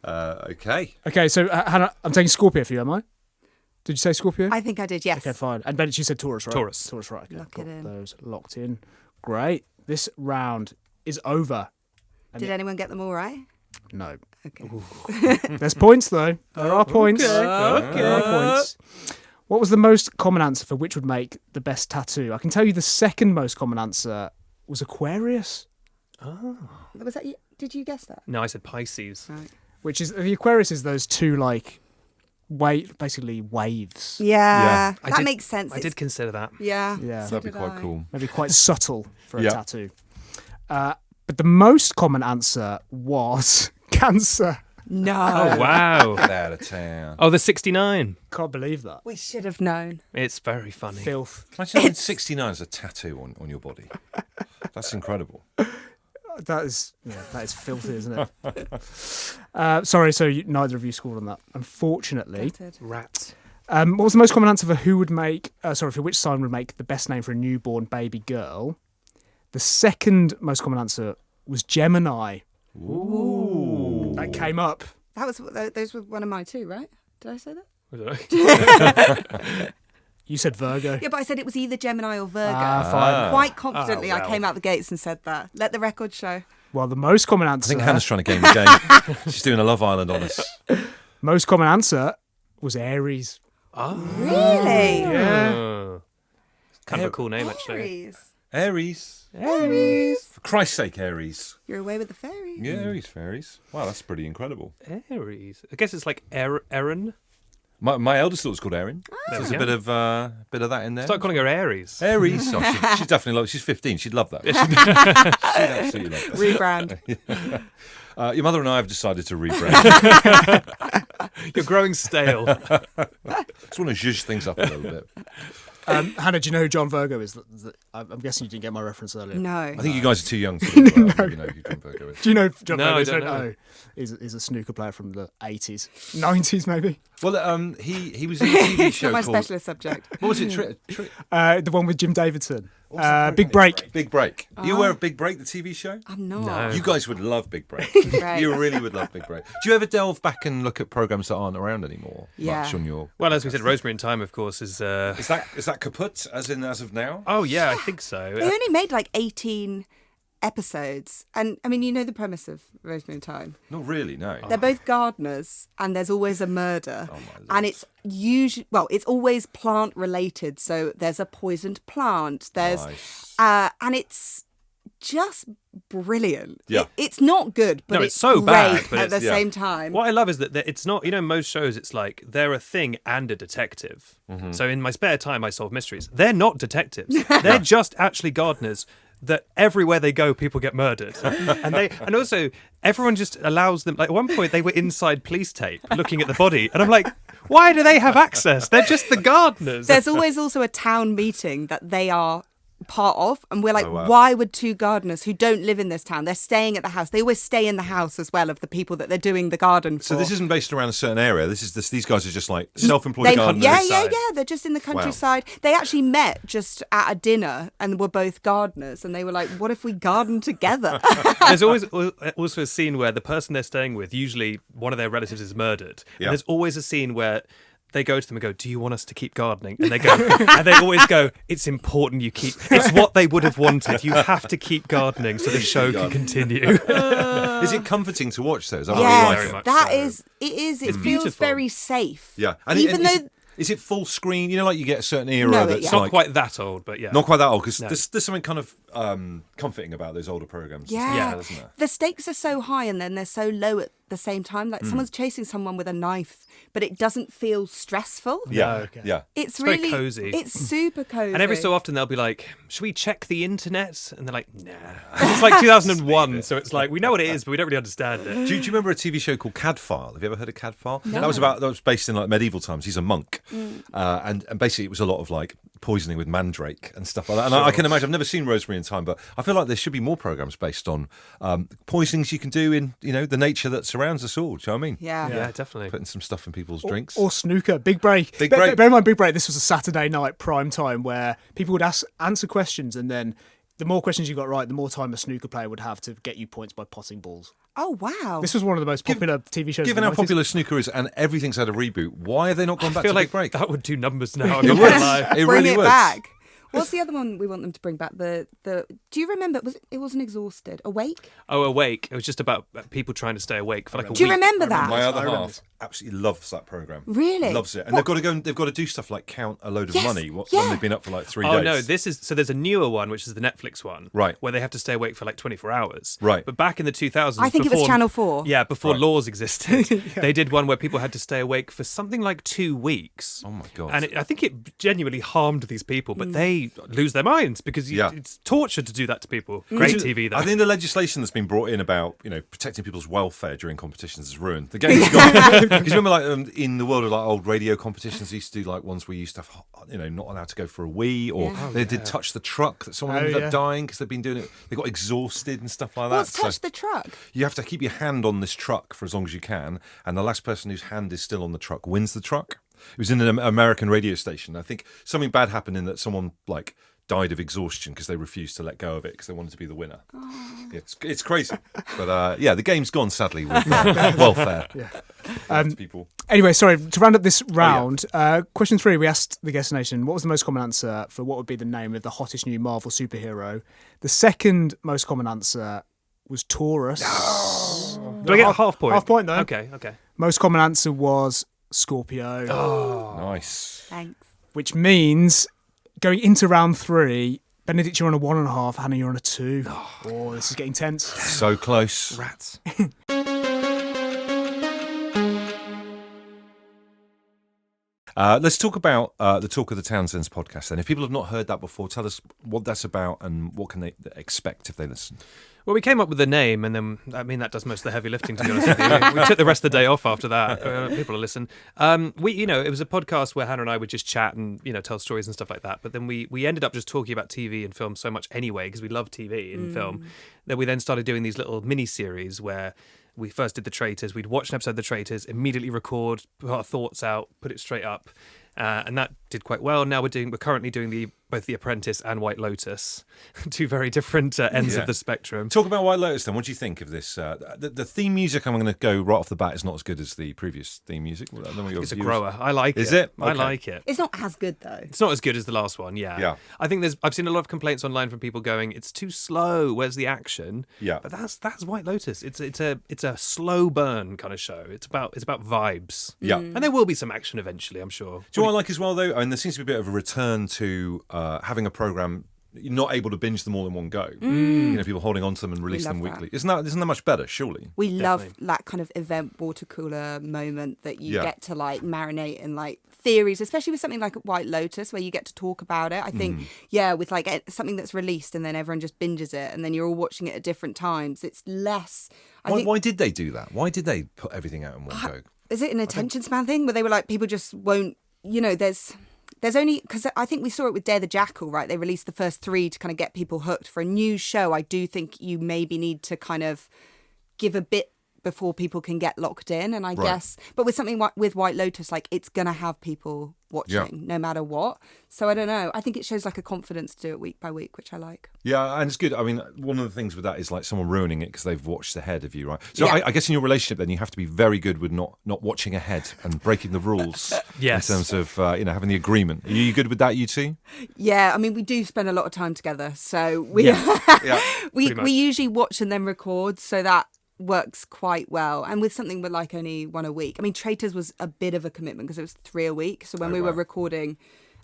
A: Okay.
D: Okay, so Hannah, I'm taking Scorpio for you, am I? Did you say Scorpio?
C: I think I did, yes.
D: Okay, fine. And Bennett, you said Taurus, right?
B: Taurus.
D: Taurus, right. Okay,
C: Lock
D: got
C: it in.
D: those locked in. Great. This round is over.
C: Did anyone get them all right?
D: No.
C: Okay.
D: There's points, though. There are points.
B: Okay.
D: There are points. What was the most common answer for which would make the best tattoo? I can tell you the second most common answer was Aquarius,
C: Was that you? Did you guess that?
B: No, I said Pisces.
C: Right.
D: which is the Aquarius is those two basically waves.
C: Yeah,
B: I
C: that
B: did-
C: makes sense.
B: I did consider that.
C: Yeah.
D: Yeah.
C: so
A: That'd be
C: did
A: quite
C: I.
A: cool.
D: Maybe quite subtle for a
A: Yeah.
D: tattoo. But the most common answer was cancer.
C: No.
B: Oh, wow.
A: Get out of town.
B: Oh, the 69.
D: Can't believe that.
C: We should have known.
B: It's very funny.
D: Filth.
A: Imagine having 69 as a tattoo on your body. That's incredible.
D: That is filthy, isn't it? Sorry, so neither of you scored on that, unfortunately.
B: Rats.
D: What was the most common answer for for which sign would make the best name for a newborn baby girl? The second most common answer was Gemini.
A: Ooh.
D: That came up.
C: Those were one of mine too, right? Did I say that?
D: You said Virgo.
C: Yeah, but I said it was either Gemini or Virgo.
D: Fine.
C: Quite confidently,
B: well.
C: I came out the gates and said that. Let the record show.
D: Well, the most common
A: I
D: answer.
A: think Hannah's trying to game the game. She's doing a Love Island on us.
D: Most common answer was Aries.
B: Oh.
C: Really?
D: Yeah.
B: Kind of a cool name, actually.
C: Aries.
A: Aries. For Christ's sake, Aries.
C: You're away with the fairies.
A: Yeah, Aries, fairies. Wow, that's pretty incredible.
B: Aries. I guess it's like Erin.
A: My eldest daughter's called Erin.
B: There
A: So there's
B: we
A: a
B: go.
A: bit of that in there.
B: Start calling her Aries.
A: Aries. Oh, she's definitely she's 15. She'd love that. She'd absolutely love that.
C: Rebrand.
A: Your mother and I have decided to rebrand.
B: You're growing stale.
A: Just want to zhuzh things up a little bit.
D: Hannah, do you know who John Virgo is? I'm guessing you didn't get my reference earlier.
C: No.
A: I think you guys are too young to know who John Virgo is.
D: Do you know John
B: No,
D: Virgo?
B: I
D: is?
B: don't know.
D: He's a snooker player from the 80s, 90s maybe.
A: Well, he was in a TV
C: It's
A: show
C: not my
A: called...
C: specialist subject.
A: What was it?
D: The one with Jim Davidson.
A: What was that
D: Big
A: program?
D: Break.
A: Big Break. Are you aware of Big Break, the TV show?
C: I'm not.
B: No.
A: You guys would love Big Break.
C: Break.
A: You really would love Big Break. Do you ever delve back and look at programs that aren't around anymore?
C: Yeah.
A: Much on your...
B: Well, as we said, Rosemary in Time, of course, is...
A: Is that kaput, as of now?
B: Oh, yeah, I think so.
C: They only made like 18 episodes. And I mean, you know the premise of Rosemary in Time.
A: Not really, no.
C: They're both gardeners and there's always a murder.
A: Oh, my Lord.
C: And it's it's always plant related. So there's a poisoned plant. There's
A: Nice.
C: and it's just brilliant.
A: Yeah.
C: It's not good, but
B: No,
C: it's
B: it's so
C: great
B: bad, but
C: at the
B: it's-
A: yeah.
C: same time.
B: What I love is that it's not, most shows, it's like they're a thing and a detective.
A: Mm-hmm.
B: So in my spare time, I solve mysteries. They're not detectives. They're just actually gardeners that everywhere they go, people get murdered. And also, everyone just allows them, like at one point, they were inside police tape looking at the body. And I'm like, why do they have access? They're just the gardeners.
C: There's always also a town meeting that they are part of, and we're like,
A: Oh, wow.
C: why would two gardeners who don't live in this town, they're staying at the house, they always stay in the house as well of the people that they're doing the garden for.
A: So this isn't based around a certain area. These guys are just like self-employed gardeners.
C: yeah, they're just in the countryside. They actually met just at a dinner and were both gardeners, and they were like, what if we garden together?
B: There's always also a scene where the person they're staying with, usually one of their relatives is murdered.
A: Yeah.
B: And there's always a scene where they go to them and go, do you want us to keep gardening? And they go, and they always go, it's important you keep, it's what they would have wanted. You have to keep gardening so the show can continue.
A: Is it comforting to watch those? I really
C: Yes,
A: like
B: very
A: it.
B: much
C: that
B: so.
C: is. It is. It
B: It's
C: feels
B: beautiful.
C: very safe.
A: Yeah. And
C: Even though
A: is it full screen? You know, like you get a certain era
C: No,
A: that's
C: yeah.
B: Not
A: like...
B: quite that old, but yeah.
A: Not quite that old, because
B: No.
A: there's something kind of comforting about those older programs.
C: Yeah.
A: Isn't there?
C: The stakes are so high and then they're so low at the same time.
A: Mm.
C: Like someone's chasing someone with a knife, but it doesn't feel stressful.
A: Yeah.
D: okay.
A: Yeah.
C: It's
B: very
C: really
B: cozy.
C: It's super cozy.
B: And every so often they'll be like, should we check the internet? And they're like, nah. It's like 2001, so it's like, we know what it is, but we don't really understand it.
A: Do you remember a TV show called Cadfile? Have you ever heard of Cadfile? No. That was based in like medieval times. He's a monk, and basically it was a lot of like poisoning with mandrake and stuff like that. And I can imagine. I've never seen Rosemary in Time, but I feel like there should be more programs based on poisonings you can do in the nature that surrounds us all. Do you know what I mean?
C: Yeah.
B: Yeah, definitely.
A: Putting some stuff in people's drinks.
D: Or snooker. Big Break.
A: Big Break.
D: Bear in mind, Big Break, this was a Saturday night prime time where people would answer questions, and then the more questions you got right, the more time a snooker player would have to get you points by potting balls.
C: Oh wow.
D: This was one of the most popular TV shows.
A: Given
D: of
A: how
D: the 90s.
A: popular snooker is and everything's had a reboot, why have they not gone
B: I
A: back
B: feel
A: to
B: like
A: Big Break?
B: that would do numbers now. I'm
A: It
B: not
A: would.
B: gonna lie.
A: It
C: Bring
A: really
C: it
A: would.
C: back. What's the other one we want them to bring back? The do you remember? It wasn't Exhausted. Awake.
B: Oh, Awake. It was just about people trying to stay awake for like a week.
C: Do you remember that?
A: My other
D: I remember.
A: half absolutely loves that program.
C: Really?
A: Loves it, and
C: What?
A: they've got to go. They've got to do stuff like count a load of
C: Yes,
A: money when
C: yeah.
A: they've been up for like 3
B: Oh
A: days.
B: no, this is so. There's a newer one, which is the Netflix one,
A: Right.
B: Where they have to stay awake for like 24 hours,
A: Right.
B: But back in the 2000s,
C: I think it was
B: before-
C: Channel 4.
B: Yeah, before
A: Right.
B: laws existed, they did one where people had to stay awake for something like 2 weeks.
A: Oh my God.
B: And I think it genuinely harmed these people, but they they lose their minds because it's torture to do that to people. Great TV, though.
A: I think the legislation that's been brought in about protecting people's welfare during competitions has ruined the game's gone. Because remember, like in the world of like old radio competitions, they used to do like ones where you used to have, not allowed to go for a wee, or they did touch the truck that someone ended up dying because they've been doing it. They got exhausted and stuff like that.
C: What's touch the truck?
A: You have to keep your hand on this truck for as long as you can, and the last person whose hand is still on the truck wins the truck. It was in an American radio station. I think something bad happened in that someone died of exhaustion because they refused to let go of it because they wanted to be the winner. Oh. It's crazy. But the game's gone, sadly, with welfare. People.
D: Anyway, sorry, to round up this round, question 3, we asked the Guest Nation, what was the most common answer for what would be the name of the hottest new Marvel superhero? The second most common answer was Taurus.
B: No. Do I get a half point?
D: Half point, though.
B: Okay.
D: Most common answer was Scorpio.
A: Oh, nice.
C: Thanks.
D: Which means going into round 3, Benedict, you're on a 1.5. Hannah, you're on a 2. Oh, this is getting tense.
A: So close.
B: Rats.
A: Let's talk about the Talk of the Townsends podcast then. If people have not heard that before, tell us what that's about and what can they expect if they listen.
B: Well, we came up with the name, and then that does most of the heavy lifting. To be honest with you, we took the rest of the day off after that. People will listen. It was a podcast where Hannah and I would just chat and tell stories and stuff like that. But then we ended up just talking about TV and film so much anyway because we love TV and film that we then started doing these little mini series where we first did The Traitors. We'd watch an episode of The Traitors, immediately record, put our thoughts out, put it straight up. And that did quite well. Now we're currently doing both The Apprentice and White Lotus, two very different ends of the spectrum.
A: Talk about White Lotus then. What do you think of this? The theme music, I'm going to go right off the bat, is not as good as the previous theme music.
B: It's a grower. I like it.
A: Is it? Okay.
B: I like it.
C: It's not as good though.
B: It's not as good as the last one. Yeah. I think I've seen a lot of complaints online from people going, "It's too slow. Where's the action?"
A: Yeah.
B: But that's White Lotus. It's a slow burn kind of show. It's about vibes.
A: Yeah.
B: And there will be some action eventually, I'm sure.
A: Do you know what I like as well though? I mean, there seems to be a bit of a return to having a program you're not able to binge them all in one go. People holding on to them and release them weekly. Isn't that much better? Surely
C: we love that kind of event water cooler moment that you get to marinate in theories, especially with something like White Lotus where you get to talk about it. I think with something that's released and then everyone just binges it and then you're all watching it at different times. It's less.
A: Why did they do that? Why did they put everything out in one go?
C: Is it an attention span thing where they were people just won't? There's only, because I think we saw it with Dare the Jackal, right? They released the first 3 to kind of get people hooked. For a new show, I do think you maybe need to kind of give a bit before people can get locked in. And I guess, but with something with White Lotus, it's going to have people watching no matter what. So I don't know. I think it shows a confidence to do it week by week, which I like.
A: Yeah, and it's good. I mean, one of the things with that is someone ruining it because they've watched ahead of you, right? So I guess in your relationship then you have to be very good with not watching ahead and breaking the rules.
B: Yes.
A: In terms of having the agreement. Are you good with that, you two?
C: Yeah, I mean, we do spend a lot of time together. So we usually watch and then record, so that works quite well. And with something with only one a week. I mean, Traitors was a bit of a commitment because it was 3 a week. So when we were recording,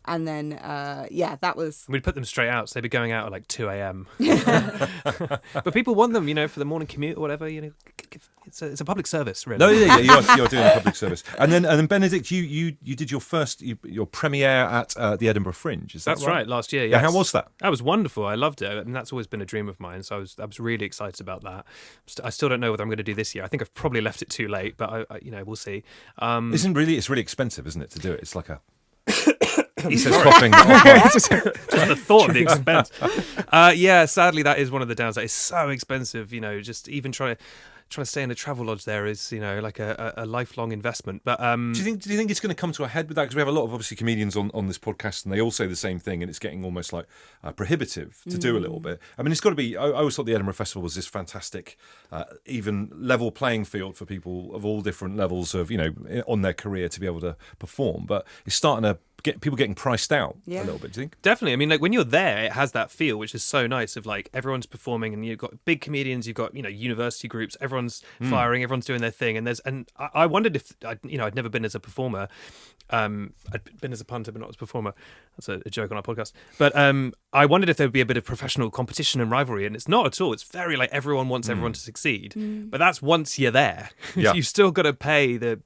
C: and then that was.
B: We'd put them straight out, so they'd be going out at 2 a.m. But people want them, for the morning commute or whatever. It's a public service, really.
A: No, you're doing a public service. And then Benedict, you did your premiere at the Edinburgh Fringe. Is that
B: That's right? Last year. Yes.
A: Yeah, how was that?
B: That was wonderful. I loved it, and that's always been a dream of mine. So I was really excited about that. I still don't know whether I'm going to do this year. I think I've probably left it too late, but we'll see.
A: It's really expensive, isn't it, to do it? It's like a. He says coughing. Just
B: the thought of the expense. Sadly, that is one of the downsides. It's so expensive, just even trying to stay in a travel lodge there is, a lifelong investment. But
A: do you think it's going to come to a head with that? Because we have a lot of obviously comedians on this podcast, and they all say the same thing, and it's getting almost prohibitive to do a little bit. I mean, it's got to be. I always thought the Edinburgh Festival was this fantastic, even level playing field for people of all different levels of on their career to be able to perform. But it's starting to get people getting priced out a little bit. Do you think?
B: Definitely. I mean, when you're there, it has that feel, which is so nice. Of everyone's performing, and you've got big comedians, you've got university groups, everyone's firing, everyone's doing their thing, and I wondered if I'd never been as a performer. I'd been as a punter, but not as a performer. That's a joke on our podcast. But I wondered if there would be a bit of professional competition and rivalry, and it's not at all. It's very everyone wants everyone to succeed. But that's once you're there.
A: Yeah.
B: You've still got to pay the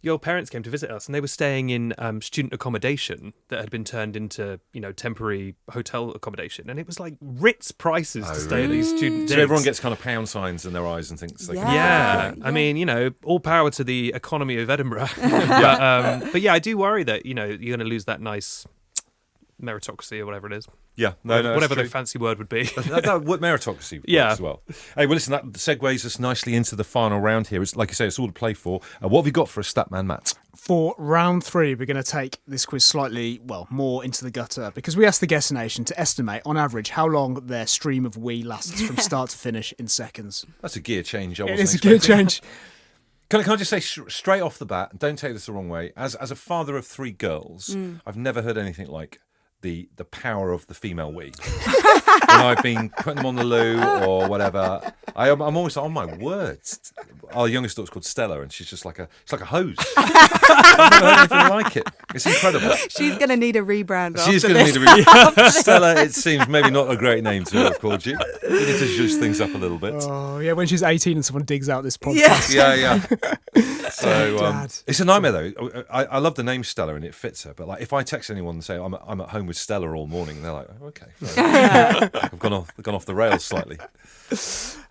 B: your parents came to visit us, and they were staying in student accommodation that had been turned into, temporary hotel accommodation, and it was like Ritz prices to stay at these student
A: So
B: digs.
A: everyone gets kind of pound signs in their eyes and thinks they can
B: Yeah, I mean, all power to the economy of Edinburgh. but yeah, I do worry that you're going to lose that nice meritocracy or whatever it is.
A: Yeah, no,
B: whatever the fancy word would be.
A: What meritocracy works as well. Hey, well, listen, that segues us nicely into the final round here. It's like I say, it's all to play for. What have you got for a Statman, Matt?
D: For round 3, we're going to take this quiz slightly, more into the gutter, because we asked the Guest Nation to estimate, on average, how long their stream of wee lasts from start to finish in seconds.
A: That's a gear change.
D: It is a gear change.
A: Can I just say straight off the bat, don't take this the wrong way, as a father of 3 girls, I've never heard anything like the power of the female wee. When I've been putting them on the loo or whatever, I'm always like, oh my words. Our youngest daughter's called Stella, and she's just like a hose. I've never heard anything like it. It's incredible.
C: She's going to need a rebrand.
A: She's going to need a rebrand. Stella, it seems maybe not a great name to have called you. You need to juice things up a little bit.
D: Oh, yeah, when she's 18 and someone digs out this podcast.
A: Yeah. So it's a nightmare though. I love the name Stella and it fits her. But like, if I text anyone and say I'm at home with Stella all morning, and they're like, oh, okay, I've gone off the rails slightly.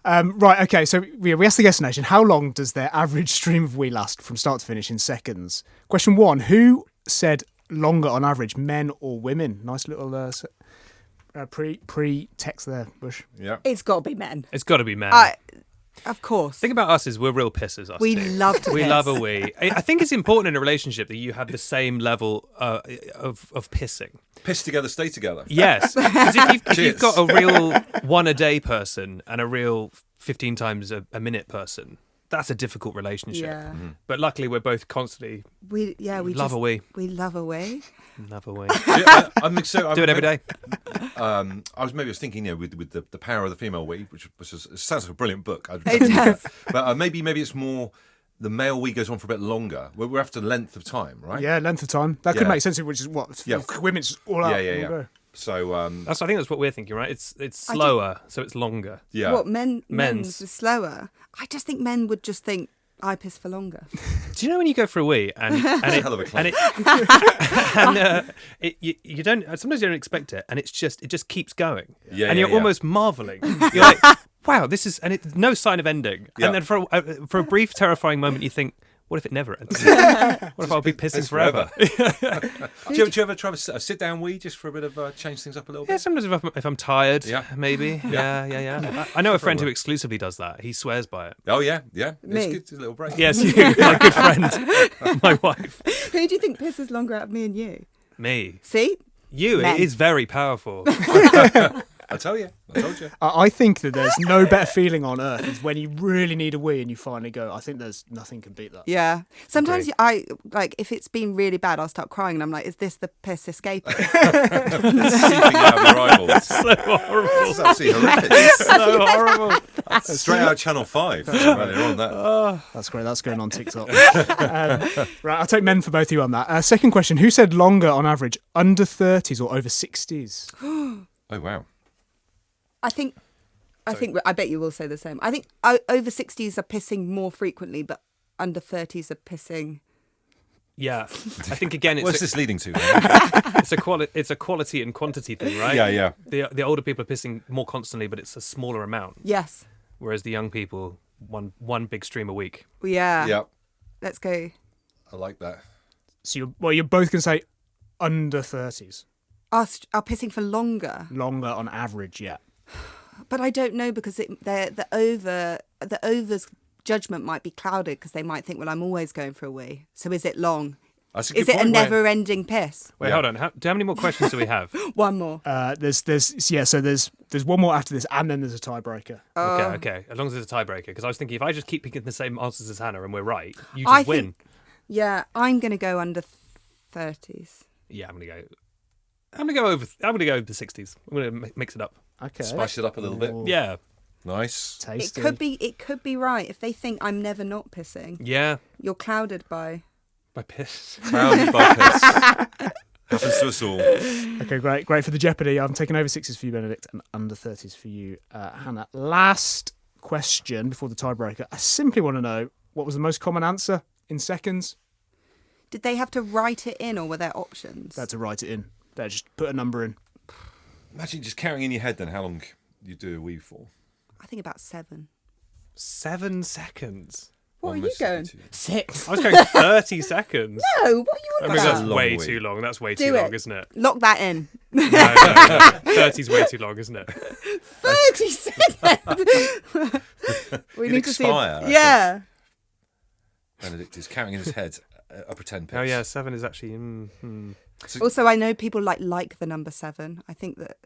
D: Right, okay, so we asked the Guest Nation, how long does their average stream of wee last from start to finish in seconds? Question 1, who said longer on average, men or women? Nice little pre-text there, Bush.
A: Yeah,
C: It's got to be men.
B: It's got to be men.
C: Of course.
B: Thing about us is we're real pissers. Us
C: We
B: two.
C: love to
B: We
C: piss.
B: love a wee. I think it's important in a relationship that you have the same level of pissing.
A: piss together, stay together.
B: Yes, because if you've
A: Cheers.
B: got a real 1 a day person and a real 15 times a minute person, that's a difficult relationship.
C: Yeah.
B: But luckily, we're both constantly
C: We
B: love a wee.
C: We love a wee.
B: Love a wee.
A: I'm
B: Do it every day.
A: I was thinking, with the power of the female wee, which it sounds like a brilliant book.
C: It does.
A: But maybe it's more the male wee goes on for a bit longer. We're after length of time, right?
D: Yeah, length of time. That could
A: Yeah.
D: make sense, which is what?
A: Yeah.
D: Women's all out.
A: Yeah.
D: all go.
A: So
B: I think that's what we're thinking, right? It's slower, so it's longer.
A: yeah.
C: What, men's
B: Men's.
C: is slower? I just think men would just think, I piss for longer.
B: Do you know when you go for a wee and
A: a hell of a claim.
B: you don't sometimes you don't expect it and it just keeps going
A: Yeah,
B: and
A: yeah,
B: you're
A: yeah.
B: almost marveling. You're like, wow, this is, and it's no sign of ending.
A: Yeah.
B: And then for a brief terrifying moment you think, what if it never ends? What if I'll be pissing
A: Piss
B: forever?
A: Do you ever try a sit down wee just for a bit of change things up a little
B: Yeah,
A: bit?
B: sometimes if I'm tired,
A: Yeah.
B: maybe. Yeah. I know a friend who exclusively does that. He swears by it.
A: Oh yeah. It's
C: Me?
A: good. It's a little break.
B: Yes, you, my good friend, my wife.
C: Who do you think pisses longer out of me and you?
B: Me.
C: See?
B: You,
C: Men.
B: it is very powerful.
A: I told you.
D: I think that there's no better feeling on earth is when you really need a wee and you finally go. I think there's nothing can beat that.
C: Yeah. Sometimes
B: Agree.
C: I, like, if it's been really bad, I'll start crying and I'm like, is this the piss escaping?
A: Seeping out of your eyeballs.
B: So horrible.
A: It's absolutely horrific.
B: So horrible.
A: Straight out of Channel 5. Earlier on that.
D: That's great. That's going on TikTok. Right, I'll take men for both of you on that. Second question: who said longer on average, under 30s or over 60s?
A: Oh wow.
C: I bet you will say the same. I think over 60s are pissing more frequently, but under 30s are pissing.
B: Yeah, I think again
A: What's
B: it's
A: this leading to?
B: it's a quality and quantity thing, right?
A: Yeah.
B: The older people are pissing more constantly, but it's a smaller amount.
C: Yes.
B: Whereas the young people, one big stream a week.
C: Yeah.
A: Yeah.
C: Let's go.
A: I like that.
D: So you're both going to say under 30s,
C: Are pissing for longer.
D: longer on average. Yeah.
C: But I don't know because the over's judgment might be clouded because they might think, well, I'm always going for a wee. So is it long?
A: That's a good
C: Is it a
A: point.
C: never-ending piss?
B: Wait,
A: Yeah.
B: hold on. How many more questions do we have?
C: One more.
D: So there's one more after this, and then there's a tiebreaker.
B: Okay. As long as it's a tiebreaker, because I was thinking if I just keep picking the same answers as Hannah and we're right, you just win.
C: Yeah, I'm going to go under 30s.
B: Yeah, I'm gonna go over the 60s. I'm gonna mix it up.
D: Okay.
A: Spice it up a little bit.
D: Ooh,
B: Yeah,
A: Nice.
D: Tasty.
C: It could be right if they think I'm never not pissing.
B: yeah.
C: You're clouded by.
B: My piss.
A: Proud by piss. Happens to us all.
D: Okay, great for the Jeopardy. I'm taking over 60s for you, Benedict, and under 30s for you, Hannah. Last question before the tiebreaker. I simply want to know what was the most common answer in seconds.
C: Did they have to write it in, or were there options?
D: They had to write it in. They just put a number in.
A: Imagine just carrying in your head then how long you do a wee for.
C: I think about 7.
B: 7 seconds.
C: What
A: One
C: are you
A: less
C: going?
A: 32.
D: 6.
B: I was going 30 seconds.
C: No, what are you
B: I
C: on
B: mean,
C: about?
B: that's
A: Long
B: way
A: week.
B: too long. That's way
C: Do
B: too
C: it.
B: long, isn't it?
C: Lock that in.
B: No. 30's way too long, isn't it?
C: 30 seconds. We
A: You'd
C: need to see.
A: expire, I
C: Yeah.
A: Benedict is carrying in his head a pretend pitch.
B: Oh yeah, 7 is actually.
C: Also, I know people like the number 7. I think that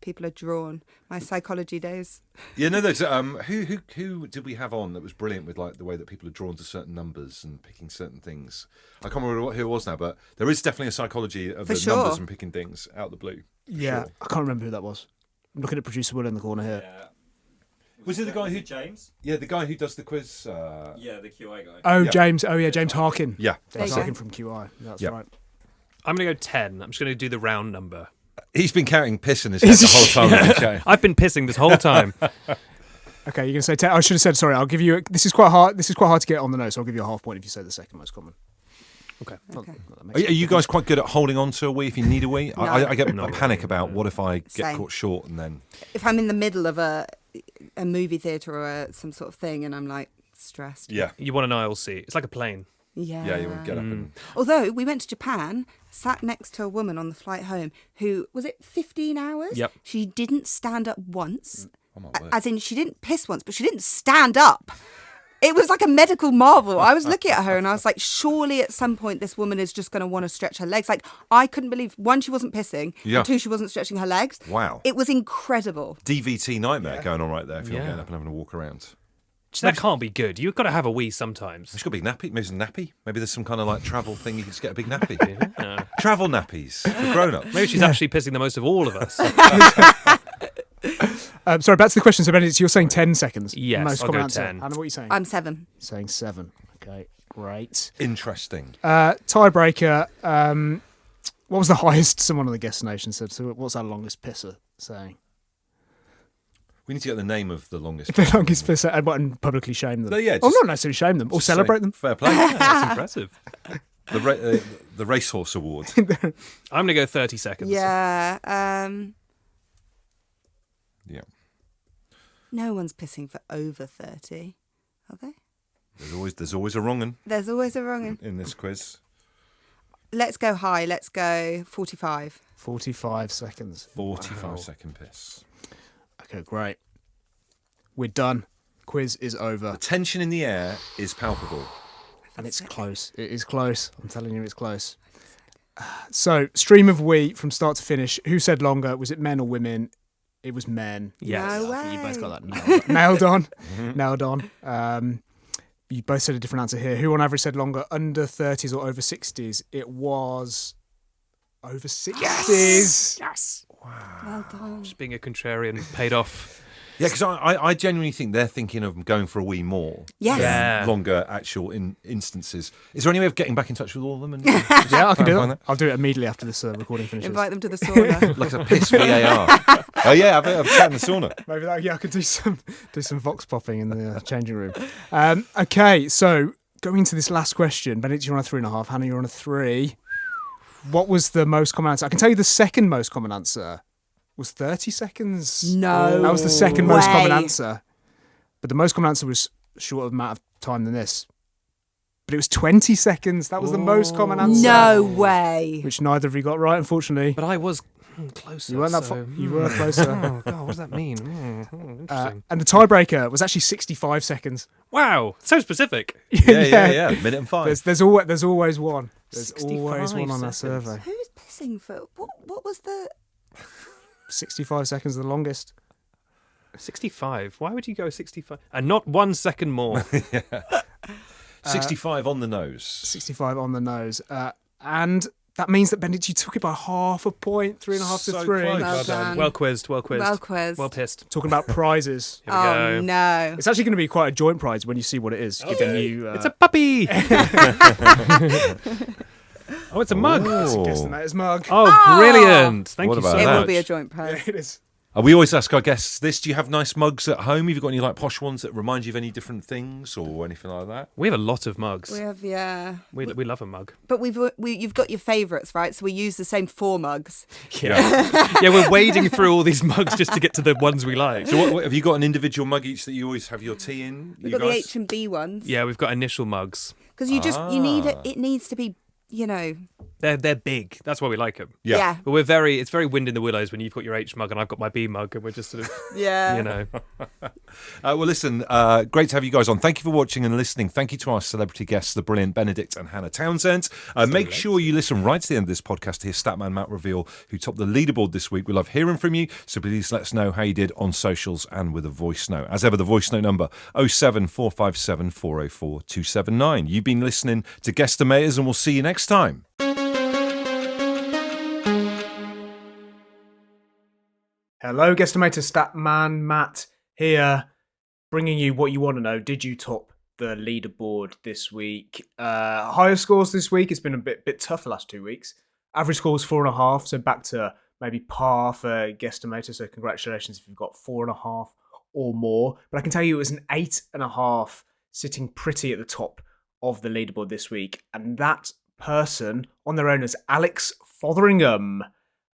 C: people are drawn. My psychology days.
A: Yeah, no, there's who did we have on that was brilliant with like the way that people are drawn to certain numbers and picking certain things. I can't remember who it was now, but there is definitely a psychology of
C: For
A: the
C: sure.
A: numbers and picking things out of the blue.
D: Yeah,
A: Sure.
D: I can't remember who that was. I'm looking at producer Will in the corner here.
A: Was it the guy who
E: James?
A: Yeah, the guy who does the quiz.
E: Yeah, the QI guy.
D: Oh,
A: Yeah.
D: James. Oh, yeah, James Harkin.
A: Yeah,
C: There you
D: James
C: go.
D: Harkin from QI. That's
A: Yeah.
D: right.
B: I'm going to go 10. I'm just going to do the round number.
A: he's been carrying piss in his head the whole time. we've been chatting.
B: I've been pissing this whole time.
D: Okay, you're going to say 10. I should have said, sorry, I'll give you... This is quite hard to get on the nose, so I'll give you a half point if you say the second most common.
B: Okay.
C: Okay.
A: Are you guys quite good at holding on to a wee if you need a wee? I get
B: No.
A: a panic about what if I get
C: Same.
A: caught short and then...
C: If I'm in the middle of a movie theatre or some sort of thing and I'm like stressed.
A: Yeah.
B: You want an aisle seat. It's like a plane.
C: Yeah.
A: Yeah, you want to get up and...
C: Although we went to Japan, sat next to a woman on the flight home who, was it 15 hours?
B: Yep.
C: She didn't stand up once.
A: Oh my word.
C: As in, she didn't piss once, but she didn't stand up. It was like a medical marvel. I was looking at her and I was like, surely at some point this woman is just going to want to stretch her legs. Like, I couldn't believe, 1, she wasn't pissing,
A: Yeah.
C: and 2, she wasn't stretching her legs.
A: Wow.
C: It was incredible.
A: DVT nightmare going on right there if you're
B: Yeah.
A: getting up and having a walk around.
B: That can't be good. You've got to have a wee sometimes.
A: It's got a big nappy. Maybe it's a nappy. Maybe there's some kind of like travel thing. You can just get a big nappy. Travel nappies for grown-ups.
B: Maybe she's actually pissing the most of all of us.
D: Sorry, back to the question. So, Benedict, you're saying 10 seconds?
B: Yes,
D: most
B: I'll
D: common
B: go
D: answer.
B: 10.
D: Hannah, what are you saying?
C: I'm 7.
D: Saying 7. Okay, great.
A: Interesting.
D: Tiebreaker. What was the highest someone on the guest nation said? So, what's our longest pisser saying?
A: We need to get the name of the longest.
D: The longest pisser and publicly shame them.
A: No, yeah,
D: Or
A: just-
D: not necessarily shame them, or
A: Just
D: celebrate
A: say,
D: them.
A: Fair play.
B: That's impressive.
A: The racehorse award.
B: I'm going to go 30 seconds.
C: Yeah.
A: Yeah.
C: No one's pissing for over 30, are they?
A: There's always a wrong un
C: There's always a wrong one.
A: in this quiz.
C: Let's go high. Let's go 45.
D: 45 seconds.
A: 45-second piss.
D: Okay, great. We're done. Quiz is
A: The
D: over.
A: tension in the air is palpable.
D: And it's close. It is close. I'm telling you, it's close. So, stream of we from start to finish. Who said longer? Was it men or women? It was men.
B: Yes.
C: No
D: I think you both
C: way.
D: got that nailed on. Nailed on. You both said a different answer here. Who on average said longer? Under 30s or over 60s? It was over 60s.
B: Yes.
C: Well done.
B: Just being a contrarian paid off.
A: Yeah, because I genuinely think they're thinking of going for a wee more.
C: Yes.
B: Yeah.
A: Longer actual instances. Is there any way of getting back in touch with all of them? And
D: Yeah, I can do
A: find
D: it. I'll do it immediately after this recording finishes.
C: Invite them to the sauna.
A: like a piss VAR. Oh yeah, I've chat in the sauna.
D: Maybe that, yeah, I could do some vox popping in the changing room. Okay, so going into this last question, Benedict, you're on a 3.5. Hannah, you're on a 3. What was the most common answer? I can tell you the second most common answer was 30 seconds.
C: No
D: That was the second most common
C: way.
D: answer. But the most common answer was shorter amount of time than this. But it was 20 seconds. That was the most common answer.
C: No way.
D: Which neither of you got right, unfortunately.
B: But I was closer.
D: You weren't that
B: so,
D: you were closer.
B: Oh, God, what does that mean? Interesting.
D: And the tiebreaker was actually 65 seconds.
B: Wow, so specific.
A: Yeah. Minute and 5.
D: There's always one. There's
B: 65
D: always one on that
B: seconds.
D: survey.
C: Who's pissing for? What was the?
D: 65 seconds is the longest.
B: 65. Why would you go 65? And not 1 second more.
A: 65 on the nose.
D: 65 on the nose. And that means that, Benedict, you took it by half a point, 3.5 to
A: So
D: 3.
A: close.
C: Well done.
B: Well quizzed, well quizzed.
C: Well quizzed.
B: Well pissed.
D: Talking about prizes.
B: Here we
C: Oh
B: go.
C: no.
D: It's actually going to be quite a joint prize when you see what it is. Giving you.
B: It's a puppy! Oh, it's a mug.
A: Oh.
D: Guesstimators mug.
B: Oh, brilliant. Thank
A: What
B: you so
A: about
C: It
B: much.
C: will be a joint prize.
D: It is.
A: We always ask our guests this. Do you have nice mugs at home? Have you got any like posh ones that remind you of any different things or anything like that?
B: We have a lot of mugs.
C: We have, yeah.
B: We love a mug.
C: But you've got your favourites, right? So we use the same 4 mugs.
B: Yeah. Yeah, we're wading through all these mugs just to get to the ones we like.
A: So what have you got an individual mug each that you always have your tea in?
C: We've got the H&B ones.
B: Yeah, we've got initial mugs.
C: Because you need it. It needs to be,
B: They're big. That's why we like them.
C: Yeah.
B: But it's very wind in the willows when you've got your H mug and I've got my B mug and we're just sort of,
C: Yeah.
A: Well, listen, great to have you guys on. Thank you for watching and listening. Thank you to our celebrity guests, the brilliant Benedict and Hannah Townsend. Make sure you listen right to the end of this podcast to hear Statman Matt reveal who topped the leaderboard this week. We love hearing from you, so please let us know how you did on socials and with a voice note. As ever, the voice note number 07457 404 279. You've been listening to Guestimators and we'll see you next time.
D: Hello, Guestimator Statman Matt here, bringing you what you want to know. Did you top the leaderboard this week? Higher scores this week. It's been a bit tough the last 2 weeks. Average score was 4.5, so back to maybe par for Guestimator. So congratulations if you've got 4.5 or more. But I can tell you it was an 8.5, sitting pretty at the top of the leaderboard this week. And that person on their own is Alex Fotheringham.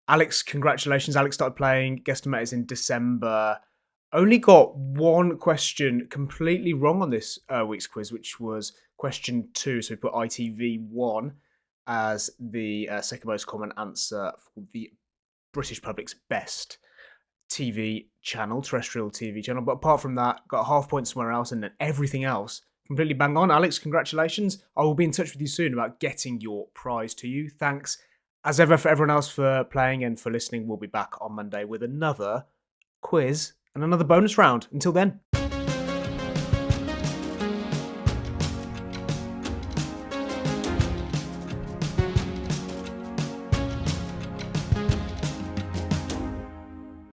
D: Alex, congratulations. Alex started playing Guestimators in December. Only got one question completely wrong on this week's quiz, which was question 2. So we put ITV1 as the second most common answer for the British public's best TV channel, terrestrial TV channel. But apart from that, got a half point somewhere else, and then everything else completely bang on. Alex, congratulations. I will be in touch with you soon about getting your prize to you. Thanks as ever for everyone else for playing and for listening. We'll be back on Monday with another quiz and another bonus round. Until then.